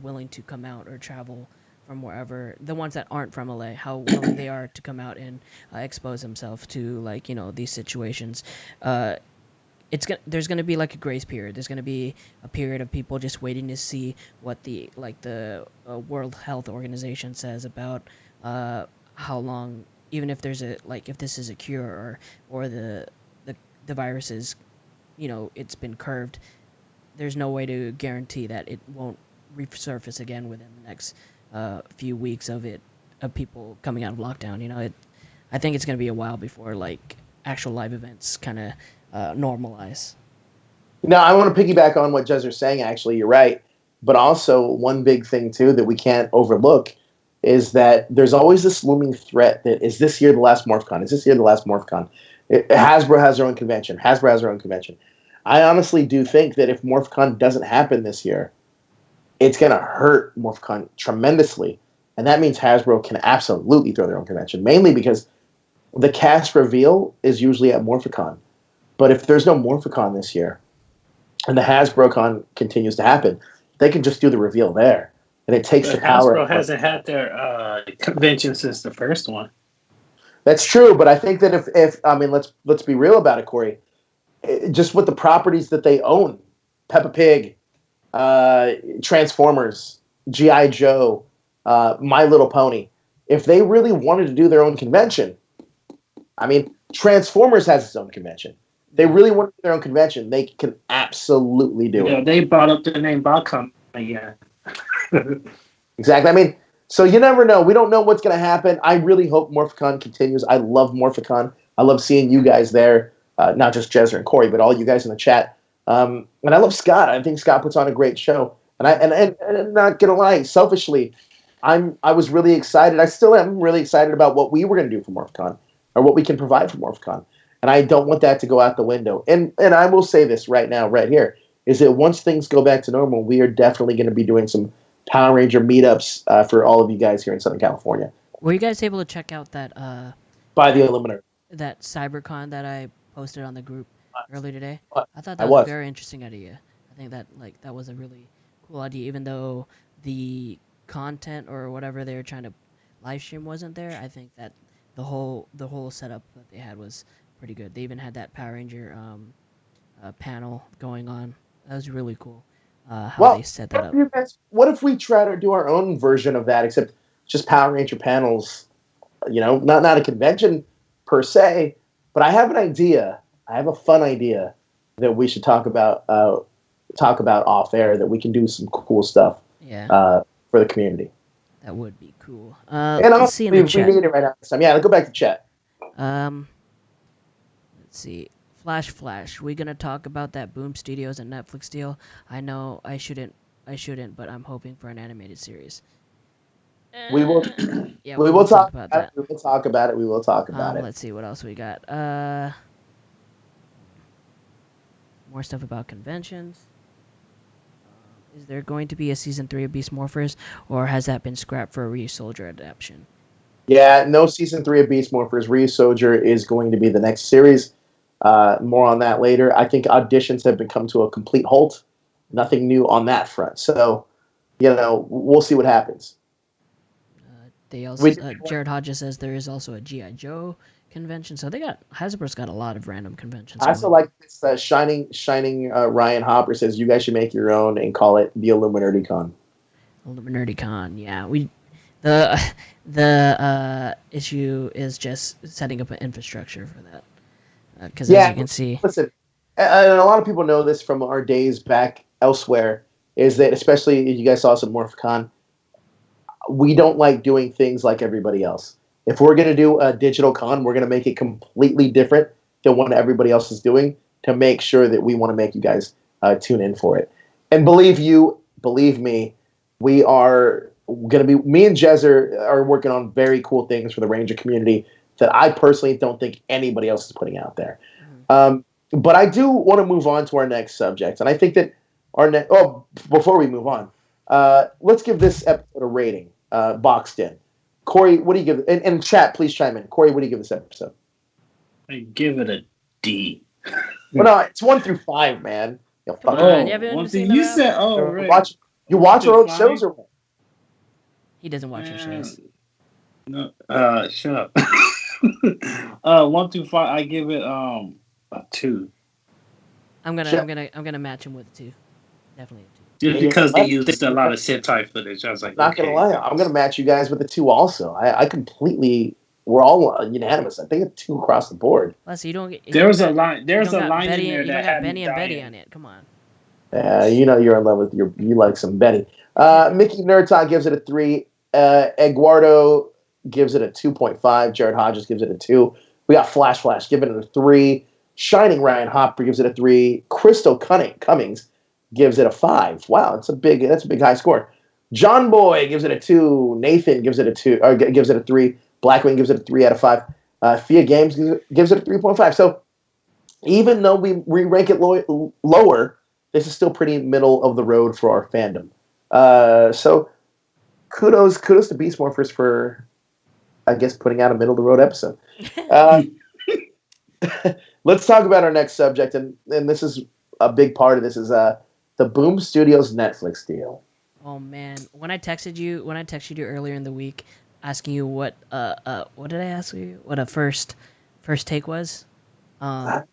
willing to come out or travel from wherever, the ones that aren't from LA, how willing they are to come out and expose themselves to these situations. There's gonna be like a grace period. There's gonna be a period of people just waiting to see what the World Health Organization says about how long, even if there's if this is a cure or the virus is, it's been curved. There's no way to guarantee that it won't resurface again within the next few weeks of people coming out of lockdown. I think it's gonna be a while before actual live events kind of normalize. Now, I want to piggyback on what Jezzer's saying. Actually, you're right. But also, one big thing too that we can't overlook is that there's always this looming threat that is this year the last MorphCon? Is this year the last MorphCon? Hasbro has their own convention. I honestly do think that if MorphCon doesn't happen this year, it's going to hurt MorphCon tremendously. And that means Hasbro can absolutely throw their own convention, mainly because the cast reveal is usually at MorphCon. But if there's no MorphCon this year, and the HasbroCon continues to happen, they can just do the reveal there. And it takes the power. Hasbro hasn't had their convention since the first one. That's true, but I think that if I mean, let's be real about it, Corey. Just with the properties that they own, Peppa Pig, Transformers, G.I. Joe, My Little Pony, if they really wanted to do their own convention, I mean, Transformers has its own convention. They really want their own convention. They can absolutely do it. They brought up the name Botcon again. Exactly. I mean, so you never know. We don't know what's going to happen. I really hope MorphCon continues. I love MorphCon. I love seeing you guys there, not just Jezzer and Corey, but all you guys in the chat. And I love Scott. I think Scott puts on a great show. And I'm not gonna lie, selfishly, I was really excited. I still am really excited about what we were going to do for MorphCon, or what we can provide for MorphCon. And I don't want that to go out the window. And I will say this right now, right here, is that once things go back to normal, we are definitely going to be doing some Power Ranger meetups for all of you guys here in Southern California. Were you guys able to check out that By the Illuminerdi. that CyberCon that I posted on the group earlier today? I thought I that was was. a very interesting idea. I think that was a really cool idea, even though the content or whatever they were trying to live stream wasn't there. I think that the whole setup that they had was pretty good. They even had that Power Ranger panel going on. That was really cool. How they set that up. What if we try to do our own version of that, except just Power Ranger panels? Not a convention per se, but I have an idea. I have a fun idea that we should talk about off air. That we can do some cool stuff. Yeah. For the community. That would be cool. Let's see in the chat. We need it right now this time. Yeah, let's go back to chat. Let's see. Flash. We gonna talk about that Boom Studios and Netflix deal? I know I shouldn't, but I'm hoping for an animated series. We will. Yeah, we will talk about that. We will talk about it. We will talk about it. Let's see what else we got. More stuff about conventions. Is there going to be a season 3 of Beast Morphers, or has that been scrapped for a Ryusoulger adaptation? Yeah, no season 3 of Beast Morphers. Ryusoulger is going to be the next series. More on that later. I think auditions have been come to a complete halt. Nothing new on that front. So, we'll see what happens. They also Jared Hodges says there is also a G.I. Joe convention. So Hasbro's got a lot of random conventions. I also like this shining Ryan Hopper says you guys should make your own and call it the Illuminerdi Con. Illuminerdi Con, yeah. The issue is just setting up an infrastructure for that. Because as you can see, listen, and a lot of people know this from our days back elsewhere, is that especially if you guys saw some MorphCon, we don't like doing things like everybody else. If we're going to do a digital con, we're going to make it completely different than what everybody else is doing to make sure that we want to make you guys tune in for it. And believe me, we are going to be, me and Jezzer are working on very cool things for the Ranger community that I personally don't think anybody else is putting out there. But I do want to move on to our next subject. And I think that before we move on, let's give this episode a rating, boxed in. Corey, what do you give? And chat, please chime in. Corey, what do you give this episode? I give it a D. Well, no, it's 1 through 5, man. You said, right. You watch our old shows or what? He doesn't watch your shows. No, shut up. 1 through 5, I give it a 2. I'm gonna match him with a 2. Definitely a 2. Just because they used a lot of Sentai footage, I was like, not gonna lie, I'm gonna match you guys with a 2 also. I completely, we're all unanimous. I think a 2 across the board. Plus, you don't get. There's a line in there You that got had Benny and Betty on it. Come on. You're in love with you like some Betty. Mickey Nerdtalk gives it a 3. Eduardo gives it a 2.5. Jared Hodges gives it a 2. We got Flash giving it a 3. Shining Ryan Hopper gives it a 3. Crystal Cummings gives it a 5. Wow, that's a big high score. John Boy gives it a 2. Nathan gives it a 2, or gives it a 3. Blackwing gives it a 3 out of 5. Fia Games gives it a 3.5. So even though we rank it lower, this is still pretty middle of the road for our fandom. So kudos to Beast Morphers for, I guess, putting out a middle of the road episode. Let's talk about our next subject, and this is a big part of this is the Boom Studios Netflix deal. Oh man, when I texted you earlier in the week, asking you what did I ask you? What a first take was? I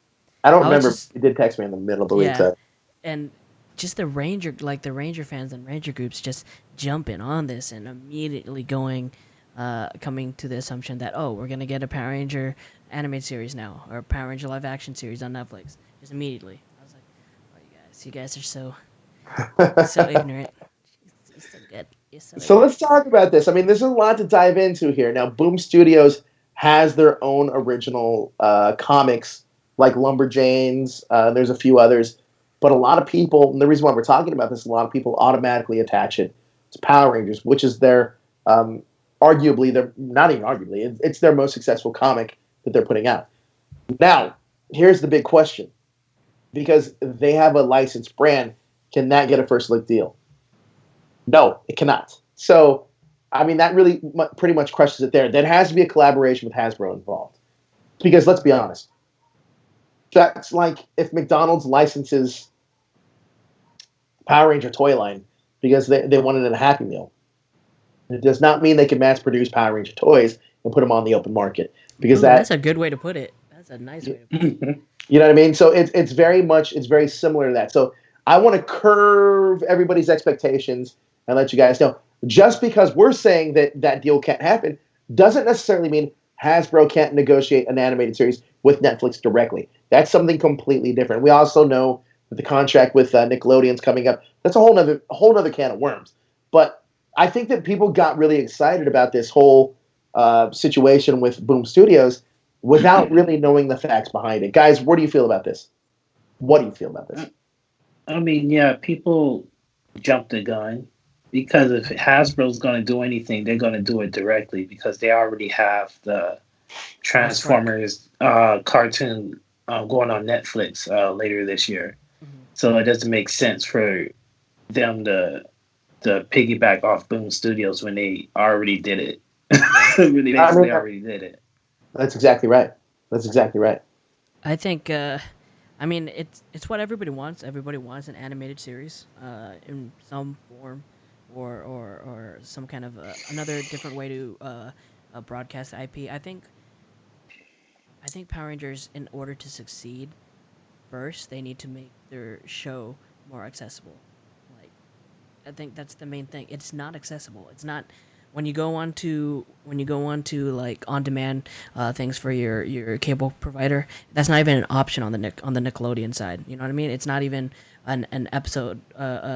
don't remember. You did text me in the middle of the week. So. And just the Ranger fans and Ranger groups just jumping on this and immediately going coming to the assumption that we're gonna get a Power Ranger animated series now or a Power Ranger live action series on Netflix just immediately. I was like, oh, you guys are so ignorant. You're so good. You're so So ignorant. let's talk about this. I mean, there's a lot to dive into here. Now, Boom Studios has their own original comics, like Lumberjanes. There's a few others, but a lot of people, and the reason why we're talking about this, a lot of people automatically attach it to Power Rangers, which is their, arguably, their not even arguably, it's their most successful comic that they're putting out. Now, here's the big question: because they have a licensed brand, can that get a first look deal? No, it cannot. So, I mean, that really pretty much crushes it there. There has to be a collaboration with Hasbro involved. Because let's be honest, that's like if McDonald's licenses Power Ranger toy line because they wanted a Happy Meal. It does not mean they can mass produce Power Ranger toys and put them on the open market. Because That's a good way to put it. That's a nice way to put it. You know what I mean? So it's very similar to that. So I want to curve everybody's expectations and let you guys know. Just because we're saying that that deal can't happen doesn't necessarily mean Hasbro can't negotiate an animated series with Netflix directly. That's something completely different. We also know that the contract with Nickelodeon's coming up. That's a whole nother can of worms. But I think that people got really excited about this whole situation with Boom Studios without really knowing the facts behind it. Guys, what do you feel about this? What do you feel about this? I mean, yeah, people jumped the gun because if Hasbro's going to do anything, they're going to do it directly because they already have the Transformers cartoon going on Netflix later this year. Mm-hmm. So it doesn't make sense for them to piggyback off Boom Studios when they already did it. When they basically already did it. That's exactly right. I think, I mean, it's what everybody wants. Everybody wants an animated series in some form or some kind of another different way to broadcast IP. I think Power Rangers, in order to succeed, first they need to make their show more accessible. Like, I think that's the main thing. It's not accessible. It's not. When you go on to like on demand things for your cable provider, that's not even an option on the Nickelodeon side. You know what I mean? It's not even an episode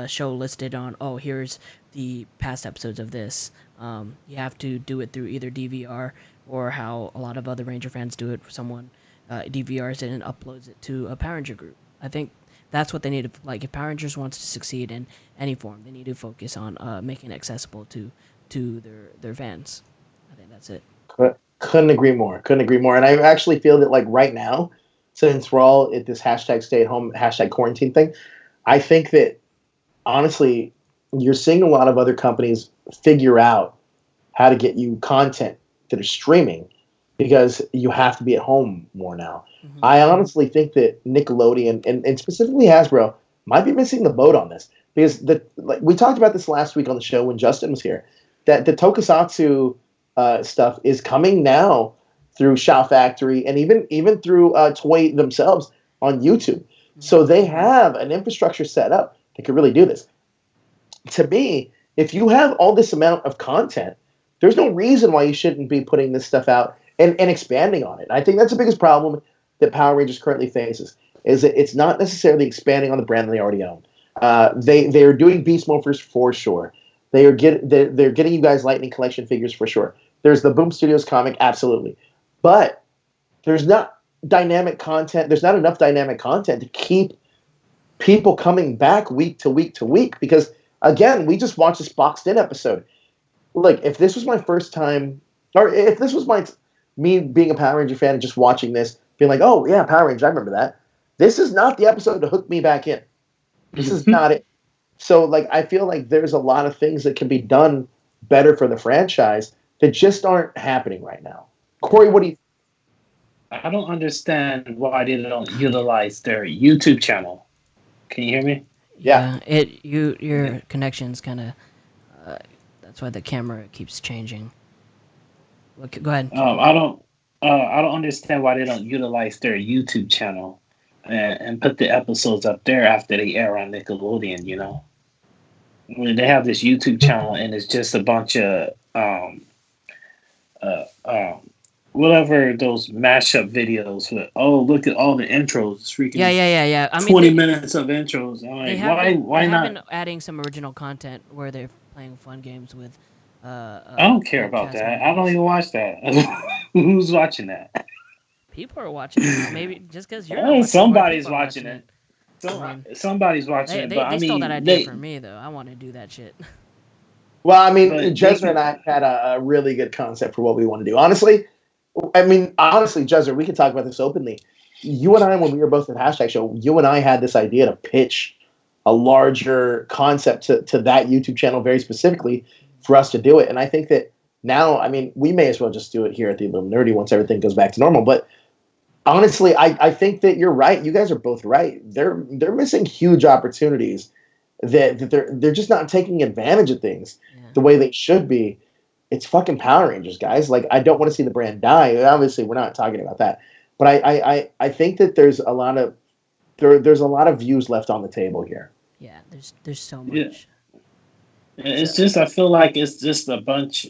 show listed on. Oh, here's the past episodes of this. You have to do it through either DVR or how a lot of other Ranger fans do it. Someone DVRs it and uploads it to a Power Ranger group. I think that's what they need to like. If Power Rangers wants to succeed in any form, they need to focus on making it accessible to their fans. I think that's it. Couldn't agree more. And I actually feel that like right now, since we're all at this #stay at home, #quarantine thing, I think that honestly, you're seeing a lot of other companies figure out how to get you content that are streaming because you have to be at home more now. Mm-hmm. I honestly think that Nickelodeon and specifically Hasbro might be missing the boat on this because we talked about this last week on the show when Justin was here. That the Tokusatsu stuff is coming now through Shout Factory and even through Toy themselves on YouTube. Mm-hmm. So they have an infrastructure set up that could really do this. To me, if you have all this amount of content, there's no reason why you shouldn't be putting this stuff out and expanding on it. I think that's the biggest problem that Power Rangers currently faces, is that it's not necessarily expanding on the brand they already own. They're doing Beast Morphers for sure. They're getting you guys Lightning Collection figures for sure. There's the Boom Studios comic, absolutely. But there's not dynamic content. There's not enough dynamic content to keep people coming back week to week to week. Because, again, we just watched this boxed in episode. Like, if this was my first time, or if this was me being a Power Ranger fan and just watching this, being like, oh, yeah, Power Rangers, I remember that. This is not the episode to hook me back in. This is not it. So, like, I feel like there's a lot of things that can be done better for the franchise that just aren't happening right now. Corey, what do you? I don't understand why they don't utilize their YouTube channel. Can you hear me? Yeah. Your connection's kind of. That's why the camera keeps changing. Go ahead. I don't understand why they don't utilize their YouTube channel and put the episodes up there after they air on Nickelodeon, you know? When they have this YouTube channel and it's just a bunch of whatever those mashup videos with. Oh, look at all the intros. It's freaking Yeah. I mean, 20 minutes of intros. I'm they like, have been why they have not? been adding some original content where they're playing fun games with I don't care old about cast that. I don't members. even watch that. Who's watching that? People are watching it. Maybe just because you're not watching it, more Somebody's people are watching watching it. it. I mean, Somebody's watching they, it, they, but I they stole that mean, idea from me though. I want to do that shit. Well, I mean, but they Jezra and can. I had a really good concept for what we want to do. Honestly, Jezra, we could talk about this openly. You and I, when we were both at Hashtag Show, you and I had this idea to pitch a larger concept to that YouTube channel very specifically for us to do it. And I think that now, I mean, we may as well just do it here at the Illuminerdi once everything goes back to normal. But honestly, I think that you're right. You guys are both right. They're missing huge opportunities that they're just not taking advantage of things the way they should be. It's fucking Power Rangers, guys. Like, I don't want to see the brand die. Obviously, we're not talking about that, but I think that there's a lot of there's a lot of views left on the table here. Yeah, there's so much. Yeah. It's just, I feel like it's just a bunch.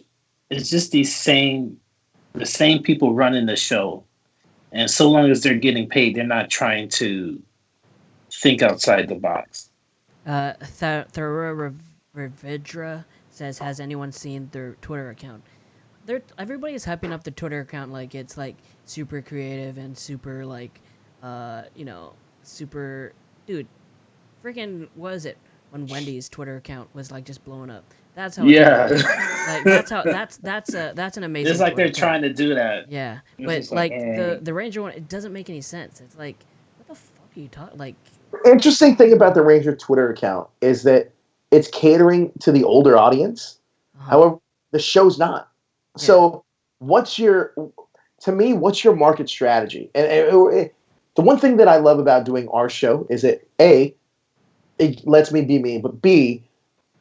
It's just the same people running the show, and so long as they're getting paid, they're not trying to think outside the box. Thera Ravidra says, "Has anyone seen their Twitter account?" Everybody is hyping up the Twitter account like it's like super creative and super like, super. Dude, freaking was it when Wendy's Twitter account was like just blowing up? That's how. Yeah. Like that's an amazing. It's like Twitter they're trying to do that. Yeah, It's but like, the Ranger one, it doesn't make any sense. It's like, what the fuck are you talking? Like, Interesting thing about the Ranger Twitter account is that it's catering to the older audience. However, the show's not. Yeah. So, what's your market strategy? And the one thing that I love about doing our show is that A, it lets me be me, but B,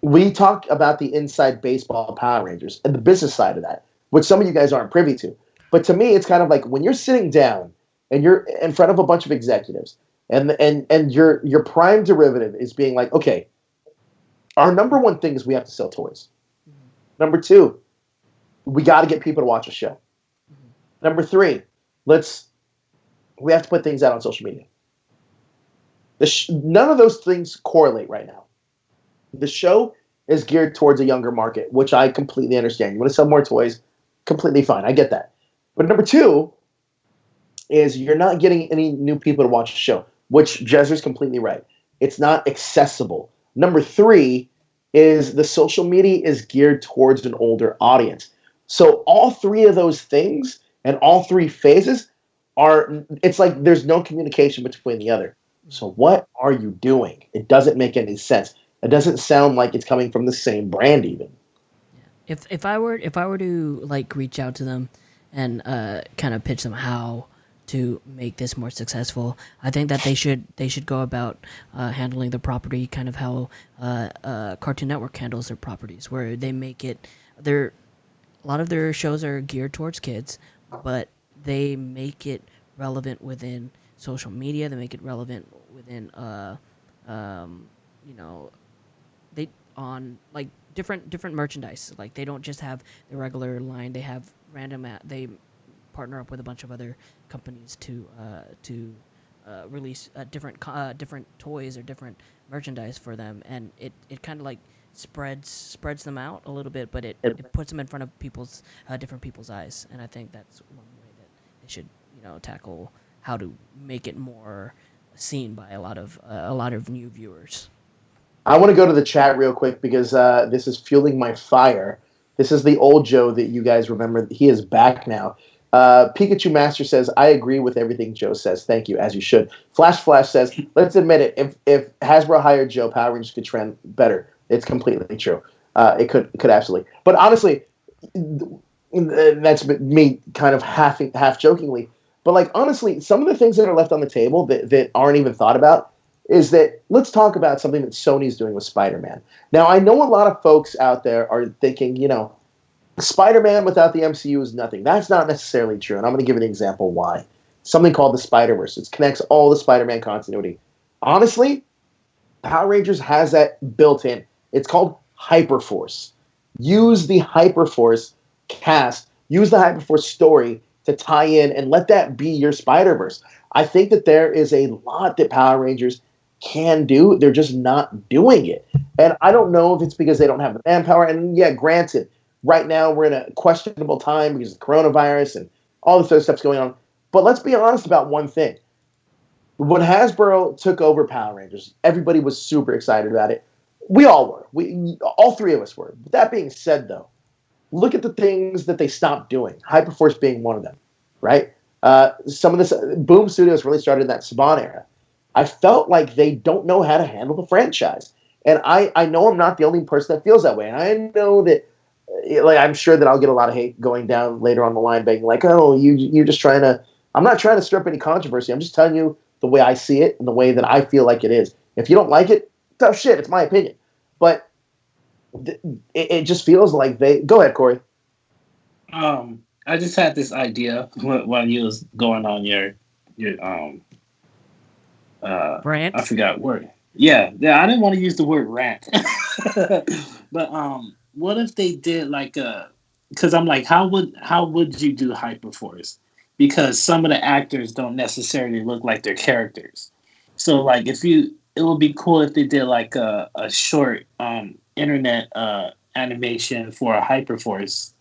we talk about the inside baseball of Power Rangers and the business side of that, which some of you guys aren't privy to. But to me, it's kind of like when you're sitting down and you're in front of a bunch of executives, and your prime derivative is being like, okay, our number one thing is we have to sell toys. Mm-hmm. Number two, we got to get people to watch a show. Mm-hmm. Number three, we have to put things out on social media. None of those things correlate right now. The show is geared towards a younger market, which I completely understand. You want to sell more toys, completely fine. I get that. But number two is you're not getting any new people to watch the show, which Jezra's completely right. It's not accessible. Number three is the social media is geared towards an older audience. So all three of those things and all three phases it's like there's no communication between the other. So what are you doing? It doesn't make any sense. It doesn't sound like it's coming from the same brand even. if I were to like reach out to them and kind of pitch them how to make this more successful, I think that they should go about handling the property kind of how Cartoon Network handles their properties, where they make it a lot of their shows are geared towards kids, but they make it relevant within social media. They make it relevant within they on like different merchandise. Like they don't just have the regular line. They have they partner up with a bunch of other companies to release different toys or different merchandise for them, and it kind of like spreads them out a little bit, but it puts them in front of different people's eyes, and I think that's one way that they should tackle how to make it more seen by a lot of new viewers. I want to go to the chat real quick because this is fueling my fire. This is the old Joe that you guys remember. He is back now. Pikachu Master says, I agree with everything Joe says. Thank you, as you should. Flash says, let's admit it. If Hasbro hired Joe, Power Rangers could trend better. It's completely true. It could absolutely. But honestly, that's me kind of half jokingly. But like honestly, some of the things that are left on the table that aren't even thought about is that let's talk about something that Sony's doing with Spider-Man. Now, I know a lot of folks out there are thinking, Spider-Man without the MCU is nothing. That's not necessarily true, and I'm going to give an example why. Something called the Spider-Verse. It connects all the Spider-Man continuity. Honestly, Power Rangers has that built in. It's called Hyperforce. Use the Hyperforce cast Use the Hyperforce story to tie in and let that be your Spider-Verse. I think that there is a lot that Power Rangers can do. They're just not doing it. And I don't know if it's because they don't have the manpower. And yeah, granted, right now we're in a questionable time because of the coronavirus and all this other stuff's going on. But let's be honest about one thing. When Hasbro took over Power Rangers, everybody was super excited about it. We all were. All three of us were. But that being said, though, look at the things that they stopped doing. Hyperforce being one of them, right? Some of this Boom Studios really started in that Saban era. I felt like they don't know how to handle the franchise, and I know I'm not the only person that feels that way. And I know that, like, I'm sure that I'll get a lot of hate going down later on the line, being like, "Oh, you're just trying to." I'm not trying to stir up any controversy. I'm just telling you the way I see it and the way that I feel like it is. If you don't like it, tough shit. It's my opinion, but it just feels like they. Go ahead, Corey. I just had this idea while you was going on your Rant? I forgot word. Yeah, I didn't want to use the word rant. But what if they did like because I'm like, how would you do Hyperforce? Because some of the actors don't necessarily look like their characters. So like it would be cool if they did like a short internet animation for a Hyperforce.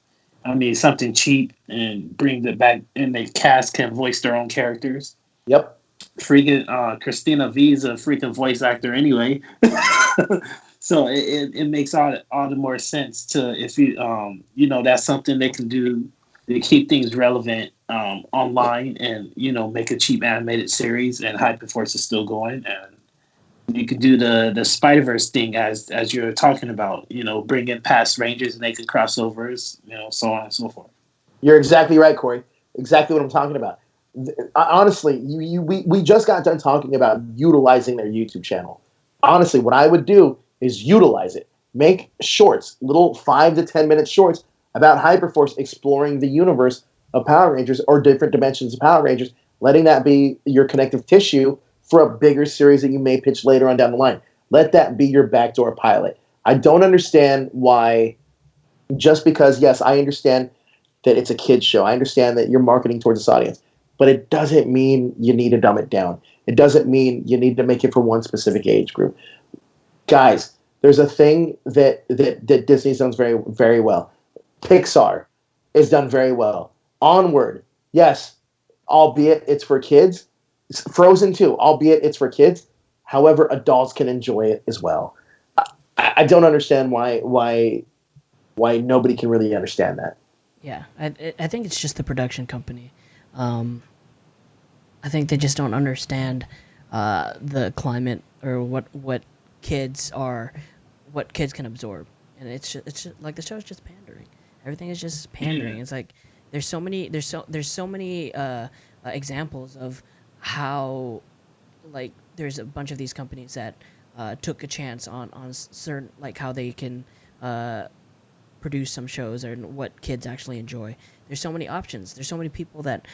I mean, something cheap and bring it back, and the cast can voice their own characters. Yep. Freaking Christina V is a freaking voice actor anyway, so it makes all the more sense to if you that's something they can do to keep things relevant online, and make a cheap animated series, and Hyperforce is still going, and you could do the Spider-Verse thing as you're talking about, bring in past Rangers and they can crossovers, so on and so forth. You're exactly right, Corey. Exactly what I'm talking about. Honestly, we just got done talking about utilizing their YouTube channel. Honestly, what I would do is utilize it. Make shorts, little 5 to 10 minute shorts about Hyperforce exploring the universe of Power Rangers or different dimensions of Power Rangers, letting that be your connective tissue for a bigger series that you may pitch later on down the line. Let that be your backdoor pilot. I don't understand why, just because, yes, I understand that it's a kid's show. I understand that you're marketing towards this audience. But it doesn't mean you need to dumb it down. It doesn't mean you need to make it for one specific age group. Guys, there's a thing that Disney's done very, very well. Pixar is done very well. Onward, yes, albeit it's for kids. Frozen 2, albeit it's for kids. However, adults can enjoy it as well. I don't understand why nobody can really understand that. Yeah, I think it's just the production company. I think they just don't understand the climate or what kids can absorb, and it's just, like the show is just pandering. Everything is just pandering. It's like there's so many examples of how, like, there's a bunch of these companies that took a chance on certain, like, how they can produce some shows and what kids actually enjoy. There's so many options. There's so many people that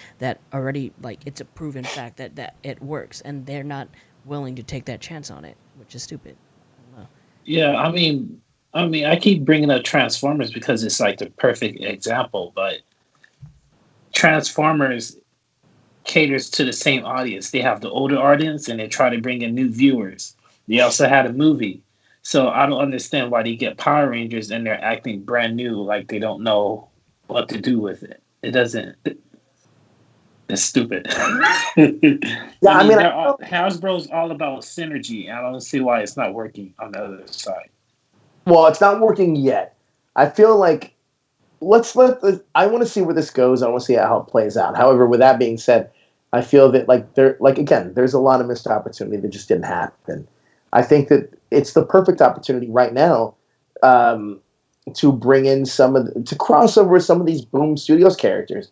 already, like, it's a proven fact that it works, and they're not willing to take that chance on it, which is stupid. I don't know. Yeah, I mean, I keep bringing up Transformers because it's like the perfect example, but Transformers caters to the same audience. They have the older audience, and they try to bring in new viewers. They also had a movie. So I don't understand why they get Power Rangers and they're acting brand new, like they don't know what to do with it. It doesn't. It's stupid. Hasbro's all about synergy. I don't see why it's not working on the other side. Well, it's not working yet. I feel like I want to see where this goes. I want to see how it plays out. However, with that being said, I feel that there's a lot of missed opportunity that just didn't happen. I think that it's the perfect opportunity right now to bring in to cross over with some of these Boom Studios characters.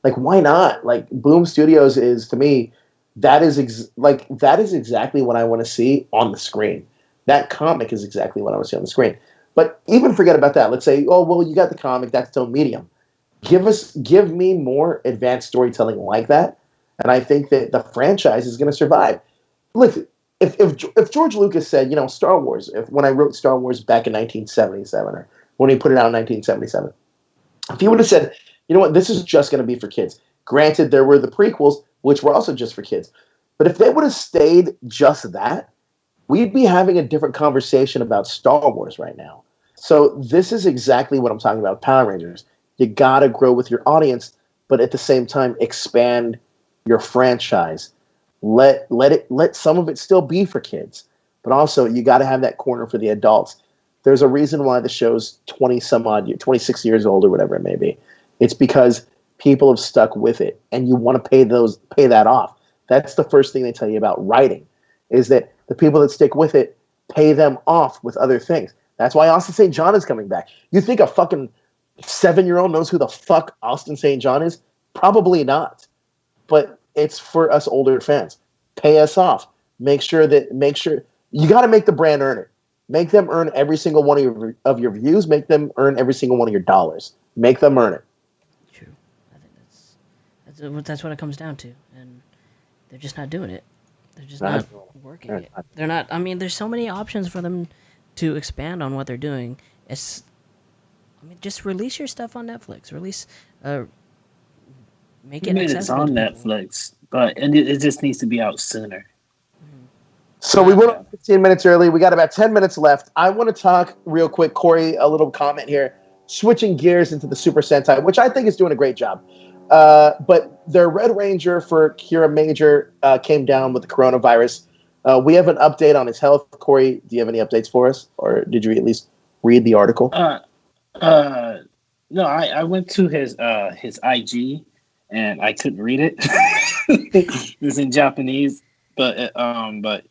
Like, why not? Like, Boom Studios is, to me, that is exactly what I want to see on the screen. That comic is exactly what I want to see on the screen. But even forget about that. Let's say, oh, well, you got the comic, that's its own medium. Give me more advanced storytelling like that, and I think that the franchise is going to survive. Look, if George Lucas said, Star Wars, when I wrote Star Wars back in 1977, or when he put it out in 1977, if he would have said, you know what, this is just going to be for kids. Granted, there were the prequels, which were also just for kids. But if they would have stayed just that, we'd be having a different conversation about Star Wars right now. So this is exactly what I'm talking about, Power Rangers. You got to grow with your audience, but at the same time, expand your franchise. Let some of it still be for kids, but also you got to have that corner for the adults. There's a reason why the show's 26 years old or whatever it may be. It's because people have stuck with it, and you want to pay that off. That's the first thing they tell you about writing, is that the people that stick with it pay them off with other things. That's why Austin St. John is coming back. You think a fucking 7-year-old knows who the fuck Austin St. John is? Probably not. But it's for us older fans. Pay us off. Make sure you got to make the brand earn it. Make them earn every single one of your views. Make them earn every single one of your dollars. Make them earn it. True. I think that's what it comes down to, and they're just not doing it. They're just not working it. They're not. I mean, there's so many options for them to expand on what they're doing. Just release your stuff on Netflix. Make it accessible. It's on Netflix, but it just needs to be out sooner. So we went up 15 minutes early. We got about 10 minutes left. I want to talk real quick, Corey, a little comment here. Switching gears into the Super Sentai, which I think is doing a great job. But their Red Ranger for Kira Major came down with the coronavirus. We have an update on his health. Corey, do you have any updates for us? Or did you at least read the article? No, I went to his IG and I couldn't read it. It's in Japanese. But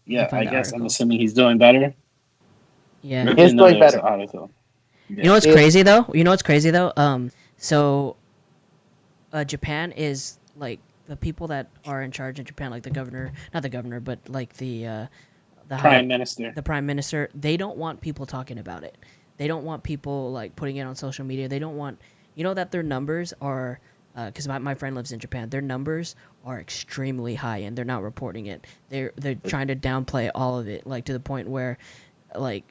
yeah, I guess I'm assuming he's doing better. Yeah, he's doing better. Article. Yeah. You know what's crazy though? So Japan is like the people that are in charge in Japan, like not the governor, but like the prime minister. The prime minister. They don't want people talking about it. They don't want people like putting it on social media. They don't want, that their numbers are. Because my friend lives in Japan, their numbers are extremely high, and they're not reporting it. They're trying to downplay all of it, like to the point where, like,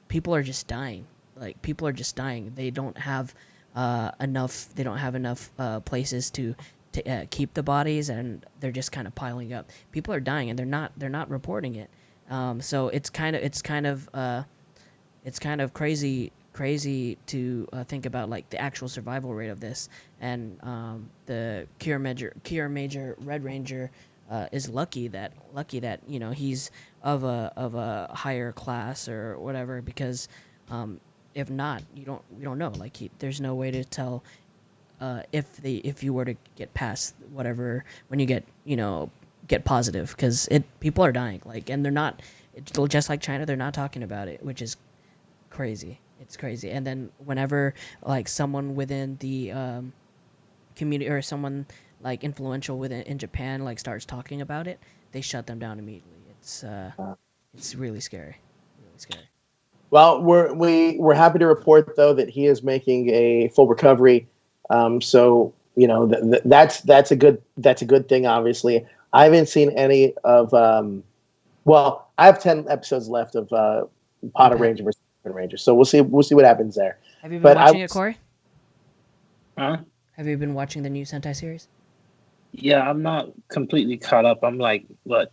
people are just dying. Like people are just dying. They don't have enough. They don't have enough places to keep the bodies, and they're just kind of piling up. People are dying, and they're not reporting it. So it's kind of crazy to think about like the actual survival rate of this, and the Kira Major Red Ranger is lucky that he's of a higher class or whatever, because if not, we don't know, like there's no way to tell if you were to get past whatever when you get positive, because people are dying, like, and they're not, just like China, they're not talking about it, which is crazy. It's crazy. And then whenever like someone within the community or someone like influential in Japan like starts talking about it, they shut them down immediately. It's really scary. Really scary. Well, we're happy to report though that he is making a full recovery. So that's a good thing. Obviously, I haven't seen any of. I have 10 episodes left of Power Ranger versus Ranger, so we'll see what happens there. Have you been watching it, Corey? Huh? Have you been watching the new Sentai series? Yeah, I'm not completely caught up. I'm like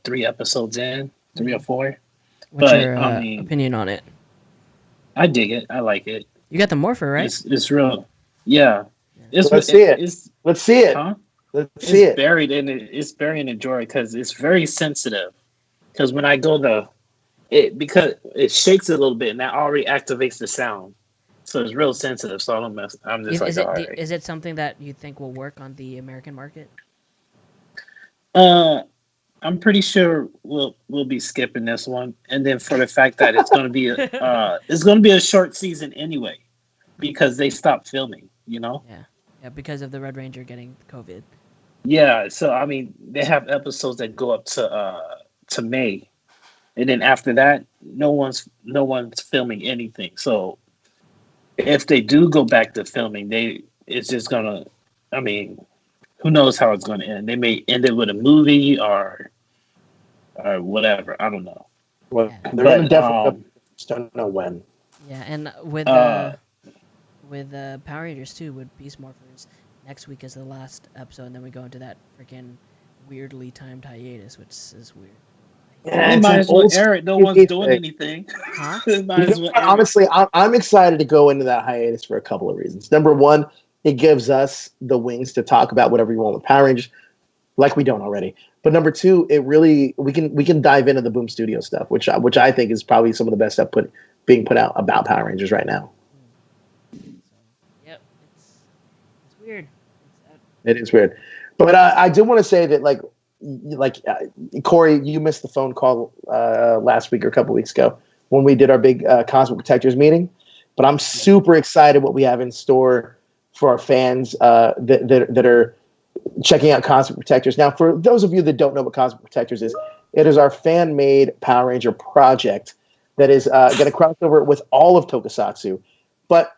3 episodes in, 3 or 4. What's your opinion on it? I dig it. I like it. You got the Morpher, right? It's real. Yeah. Let's see it. Let's see it. Huh? Let's see it. It's buried in the drawer because it's very sensitive. Because when I go because it shakes it a little bit, and that already activates the sound, so it's real sensitive. So I don't mess. I'm just Is it something that you think will work on the American market? I'm pretty sure we'll be skipping this one, and then for the fact that it's going to be a short season anyway, because they stopped filming. Yeah, because of the Red Ranger getting COVID. Yeah, so I mean, they have episodes that go up to May. And then after that, no one's filming anything. So if they do go back to filming, it's just gonna. I mean, who knows how it's gonna end? They may end it with a movie or whatever. I don't know. Well, they're gonna definitely just don't know when. Yeah, and with Power Rangers too, with Beast Morphers, next week is the last episode, and then we go into that freaking weirdly timed hiatus, which is weird. Yeah, They it's might an as well old air it. No one's TV doing thing. anything. Huh? They might as well air it. Honestly, I'm excited to go into that hiatus for a couple of reasons. Number one, it gives us the wings to talk about whatever you want with Power Rangers, like we don't already. But number two, it really we can dive into the Boom Studio stuff, which I think is probably some of the best stuff being put out about Power Rangers right now. So, yep, it's weird. It is weird, but I do want to say that Corey, you missed the phone call last week or a couple weeks ago when we did our big Cosmic Protectors meeting. But I'm super excited what we have in store for our fans that are checking out Cosmic Protectors. Now, for those of you that don't know what Cosmic Protectors is, it is our fan-made Power Ranger project that is going to cross over with all of Tokusatsu. But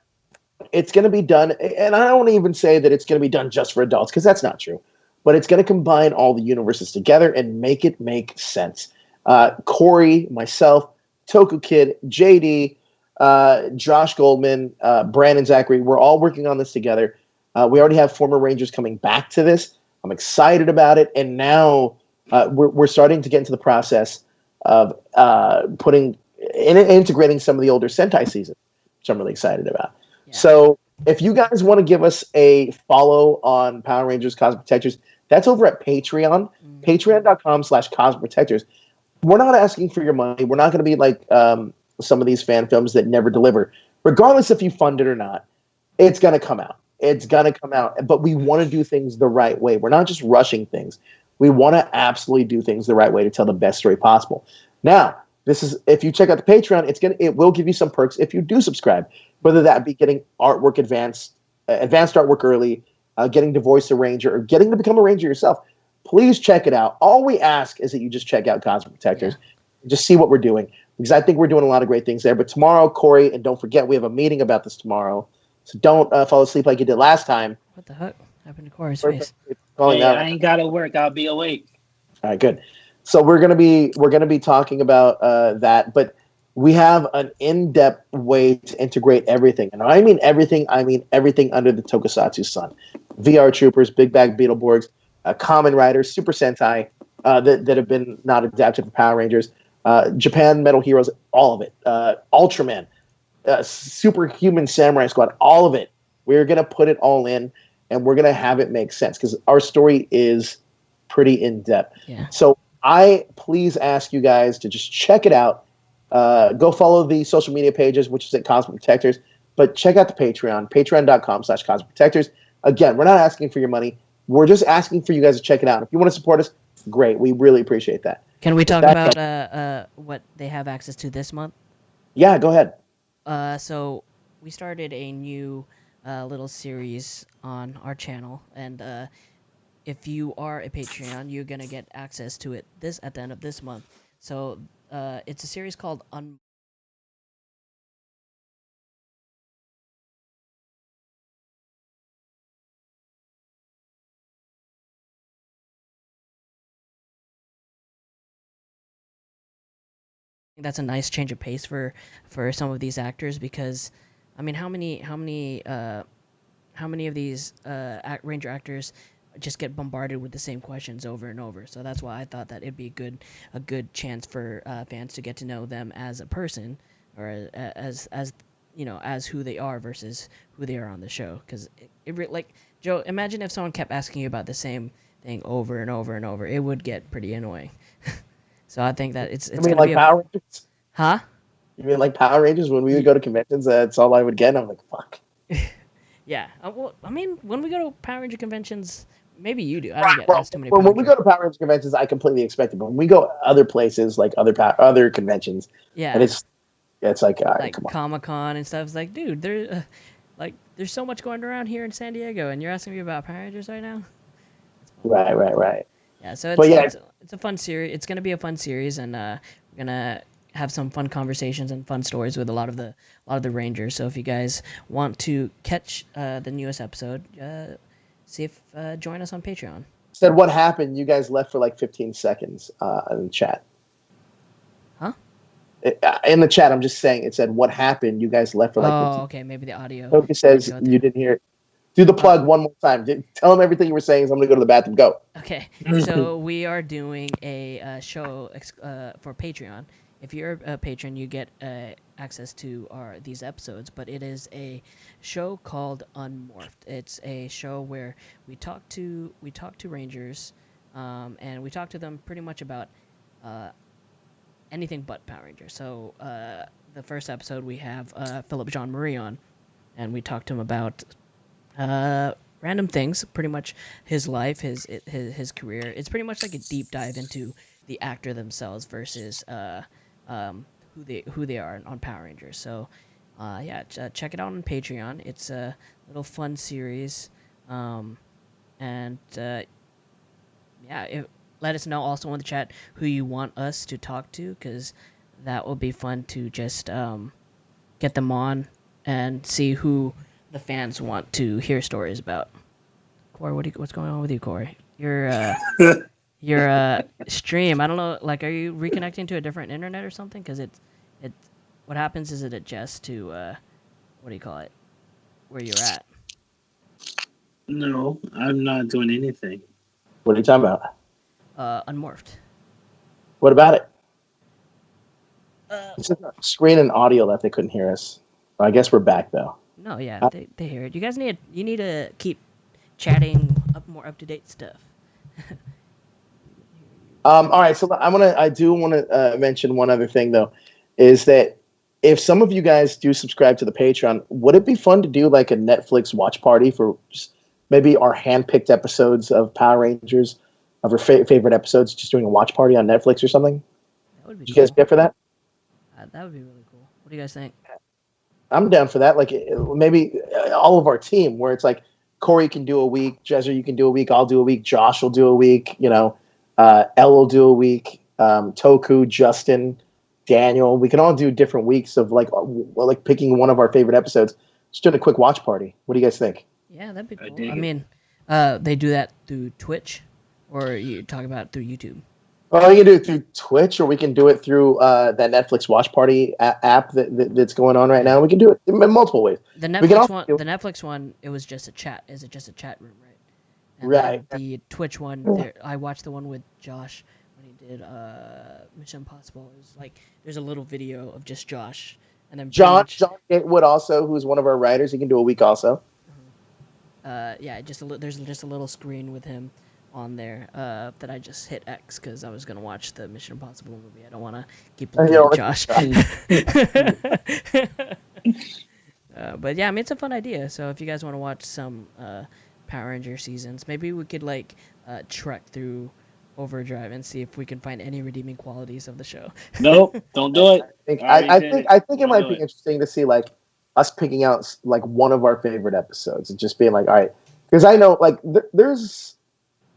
it's going to be done, and I don't even say that it's going to be done just for adults, because that's not true. But it's going to combine all the universes together and make it make sense. Corey, myself, Toku Kid, JD, Josh Goldman, Brandon Zachary, we're all working on this together. We already have former Rangers coming back to this. I'm excited about it. And now we're starting to get into the process of integrating some of the older Sentai seasons, which I'm really excited about. Yeah. So if you guys want to give us a follow on Power Rangers Cosmic Protectors, that's over at Patreon, patreon.com/Cosmic Protectors. We're not asking for your money. We're not going to be like some of these fan films that never deliver. Regardless if you fund it or not, it's going to come out. It's going to come out. But we want to do things the right way. We're not just rushing things. We want to absolutely do things the right way to tell the best story possible. Now, this is if you check out the Patreon, it will give you some perks if you do subscribe, whether that be getting artwork advanced artwork early, getting to voice a Ranger, or getting to become a Ranger yourself. Please check it out. All we ask is that you just check out Cosmic Protectors. Yeah. Just see what we're doing, because I think we're doing a lot of great things there. But tomorrow, Corey, and don't forget, we have a meeting about this tomorrow. So don't fall asleep like you did last time. What the heck happened to Corey's face? Hey, I ain't got to work. I'll be awake. All right, good. So we're gonna be talking about that, but we have an in-depth way to integrate everything, and I mean everything. I mean everything under the Tokusatsu sun: VR Troopers, Big Bag Beetleborgs, Kamen Riders, Super Sentai that have been not adapted for Power Rangers, Japan Metal Heroes, all of it, Ultraman, Superhuman Samurai Squad, all of it. We're going to put it all in, and we're going to have it make sense, because our story is pretty in-depth. Yeah. So I please ask you guys to just check it out. Go follow the social media pages, which is at Cosmic Protectors, but check out the Patreon, patreon.com/Cosmic Protectors. Again, we're not asking for your money. We're just asking for you guys to check it out. If you want to support us, great. We really appreciate that. Can we talk about what they have access to this month? Yeah, go ahead. So we started a new little series on our channel, and if you are a Patreon, you're gonna get access to it at the end of this month. So it's a series called That's a nice change of pace for some of these actors, because I mean, how many of these Ranger actors just get bombarded with the same questions over and over? So that's why I thought that it'd be a good chance for fans to get to know them as a person, or as as who they are versus who they are on the show. Because like Joe, imagine if someone kept asking you about the same thing over and over and over, it would get pretty annoying. So I think that it's mean like Power Rangers? Huh? You mean like Power Rangers? When we would go to conventions, that's all I would get. And I'm like, fuck. Yeah. Well, I mean, when we go to Power Ranger conventions, maybe you do. I don't get asked too many. When we go to Power Ranger conventions, I completely expect it. But when we go other places, like other conventions, yeah, and it's like, all right, like Comic-Con and stuff. It's like, dude, there's so much going around here in San Diego, and you're asking me about Power Rangers right now. Right. Yeah, so it's a fun series. It's gonna be a fun series, and we're gonna have some fun conversations and fun stories with a lot of the Rangers. So if you guys want to catch the newest episode, join us on Patreon. Said what happened? You guys left for like 15 seconds in the chat. Huh? In the chat, I'm just saying. It said what happened. You guys left for like. 15 okay, maybe the audio. Toku says you didn't hear it. Do the plug one more time. Tell them everything you were saying. So I'm going to go to the bathroom. Go. Okay, so we are doing a show for Patreon. If you're a patron, you get access to these episodes, but it is a show called Unmorphed. It's a show where we talk to Rangers, and we talk to them pretty much about anything but Power Rangers. So the first episode we have Philip Jean Marie on, and we talk to him about random things, pretty much his life, his career. It's pretty much like a deep dive into the actor themselves versus who they are on Power Rangers. So check it out on Patreon. It's a little fun series, and let us know also in the chat who you want us to talk to, because that will be fun to just get them on and see who the fans want to hear stories about. Corey, what's going on with you, Corey? Your stream, I don't know, like, are you reconnecting to a different internet or something? Because it what happens is it adjusts to what do you call it, where you're at. No, I'm not doing anything. What are you talking about? Unmorphed. What about it? It's just screen and audio that they couldn't hear us. Well, I guess we're back though. No, yeah, they hear it. You guys need to keep chatting more up to date stuff. All right, so I do want to mention one other thing though, is that if some of you guys do subscribe to the Patreon, would it be fun to do like a Netflix watch party for just maybe our handpicked episodes of Power Rangers, of our favorite episodes, just doing a watch party on Netflix or something? That would be cool. You guys get for that? That would be really cool. What do you guys think? I'm down for that. Like maybe all of our team, where it's like Corey can do a week, Jezzer, you can do a week, I'll do a week, Josh will do a week, Elle will do a week, Toku, Justin, Daniel. We can all do different weeks of like picking one of our favorite episodes. Just doing a quick watch party. What do you guys think? Yeah, that'd be cool. I mean, they do that through Twitch, or you talk about it through YouTube? Well, we can do it through Twitch, or we can do it through that Netflix Watch Party app that's going on right now. We can do it in multiple ways. The Netflix one, it was just a chat. Is it just a chat room, right? And right. The Twitch one, I watched the one with Josh when he did Mission Impossible. It was like there's a little video of just Josh, and then John Gatewood also, who's one of our writers. He can do a week also. There's just a little screen with him on there that I just hit X because I was gonna watch the Mission Impossible movie. I don't want to keep looking at Josh. But yeah, I mean, it's a fun idea. So if you guys want to watch some Power Ranger seasons, maybe we could trek through Overdrive and see if we can find any redeeming qualities of the show. Nope, don't do it. I think it might be interesting to see like us picking out like one of our favorite episodes and just being like, all right, because I know like there's.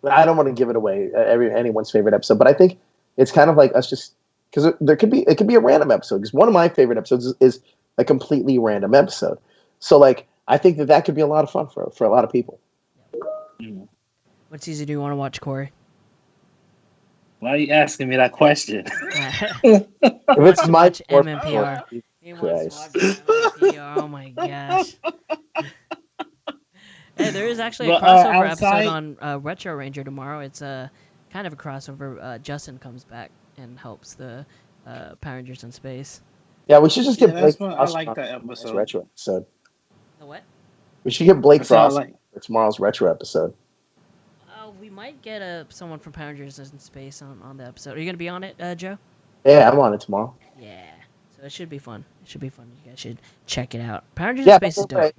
I don't want to give it away, anyone's favorite episode, but I think it's kind of like us just because it could be a random episode. Because one of my favorite episodes is a completely random episode. So like I think that could be a lot of fun for a lot of people. What season do you want to watch, Corey? Why are you asking me that question? If it's my MMPR. He wants to watch MMPR. Oh my gosh. Hey, there is actually a crossover episode on Retro Ranger tomorrow. It's kind of a crossover. Justin comes back and helps the Power Rangers in space. Yeah, we should just get Blake Frost. I like that episode. Retro episode. The what? We should get Blake Frost for tomorrow's retro episode. We might get someone from Power Rangers in space on the episode. Are you gonna be on it, Joe? Yeah, I'm on it tomorrow. Yeah, so it should be fun. You guys should check it out. Power Rangers in space is dope.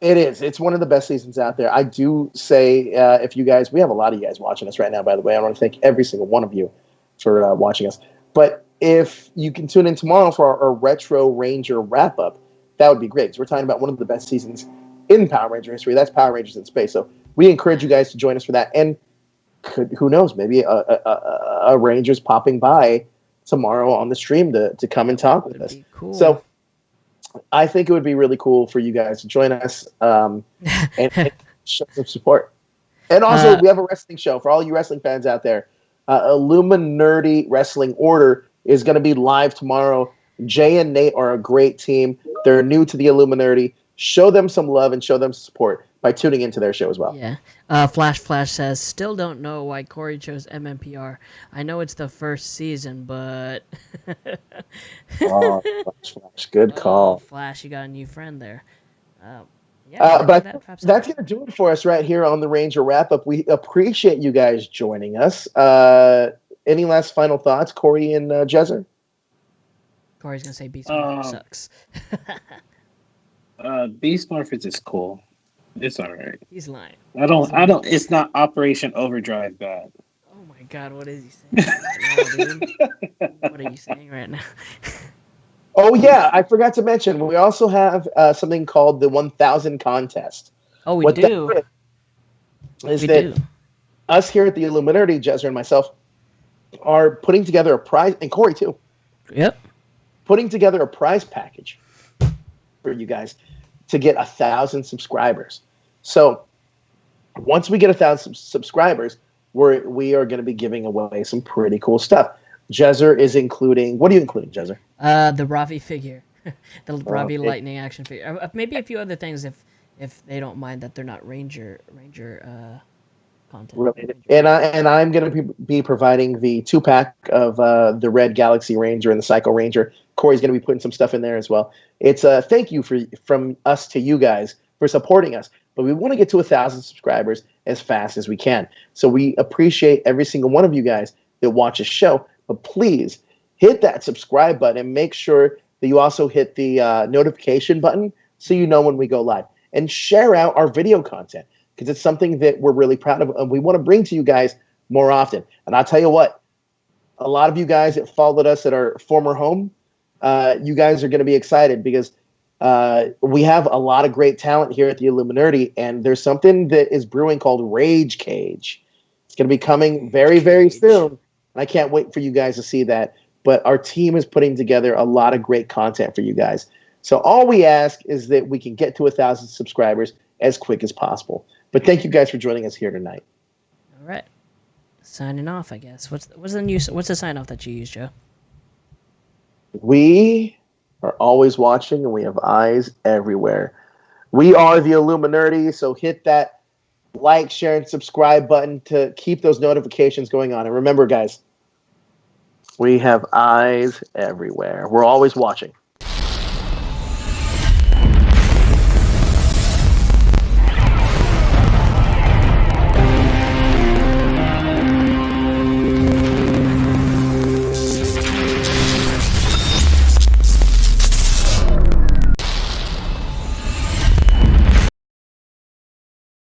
It is. It's one of the best seasons out there. I do say, if you guys, we have a lot of you guys watching us right now, by the way. I want to thank every single one of you for watching us. But if you can tune in tomorrow for our Retro Ranger wrap-up, that would be great. Because we're talking about one of the best seasons in Power Ranger history. That's Power Rangers in Space. So we encourage you guys to join us for that. And who knows, maybe a Ranger's popping by tomorrow on the stream to come and talk with us. Cool. So I think it would be really cool for you guys to join us and show some support. And also, we have a wrestling show for all you wrestling fans out there. Illuminerdi Wrestling Order is going to be live tomorrow. Jay and Nate are a great team. They're new to the Illuminerdi. Show them some love and show them support. by tuning into their show as well. Yeah. Flash says, still don't know why Corey chose MMPR. I know it's the first season, but... Oh, Flash, good call. Oh, Flash, you got a new friend there. But that's going to do it for us right here on the Ranger Wrap-Up. We appreciate you guys joining us. Any last final thoughts, Corey and Jezer? Corey's going to say Beast Morphers sucks. Beast Morphers is cool. It's all right. He's lying. I don't. It's not Operation Overdrive bad. Oh my God, what is he saying right now, dude? What are you saying right now? Oh yeah, I forgot to mention we also have something called the 1000 contest. Oh, we do. Us here at the Illuminerdi, Jezer and myself, are putting together a prize, and Corey too. Yep. Putting together a prize package for you guys to get 1,000 subscribers. So once we get 1,000 subscribers, we are going to be giving away some pretty cool stuff. Jezer is including. What are you including, Jezer? The Ravi figure, the Ravi Lightning action figure. Maybe a few other things if they don't mind that they're not Ranger content. Related. And I'm going to be providing the 2-pack of the Red Galaxy Ranger and the Psycho Ranger. Corey's going to be putting some stuff in there as well. It's a thank you from us to you guys for supporting us. But we want to get to 1,000 subscribers as fast as we can. So we appreciate every single one of you guys that watch the show. But please hit that subscribe button and make sure that you also hit the notification button so you know when we go live. And share out our video content because it's something that we're really proud of and we want to bring to you guys more often. And I'll tell you what, a lot of you guys that followed us at our former home, you guys are going to be excited because we have a lot of great talent here at the Illuminerdi, and there's something that is brewing called Rage Cage. It's going to be coming very, very soon. And I can't wait for you guys to see that. But our team is putting together a lot of great content for you guys. So all we ask is that we can get to 1,000 subscribers as quick as possible. But thank you guys for joining us here tonight. All right. Signing off, I guess. What's the sign off that you use, Joe? We are always watching and we have eyes everywhere. We are the Illuminerdi, so hit that like, share, and subscribe button to keep those notifications going on. And remember, guys, we have eyes everywhere. We're always watching.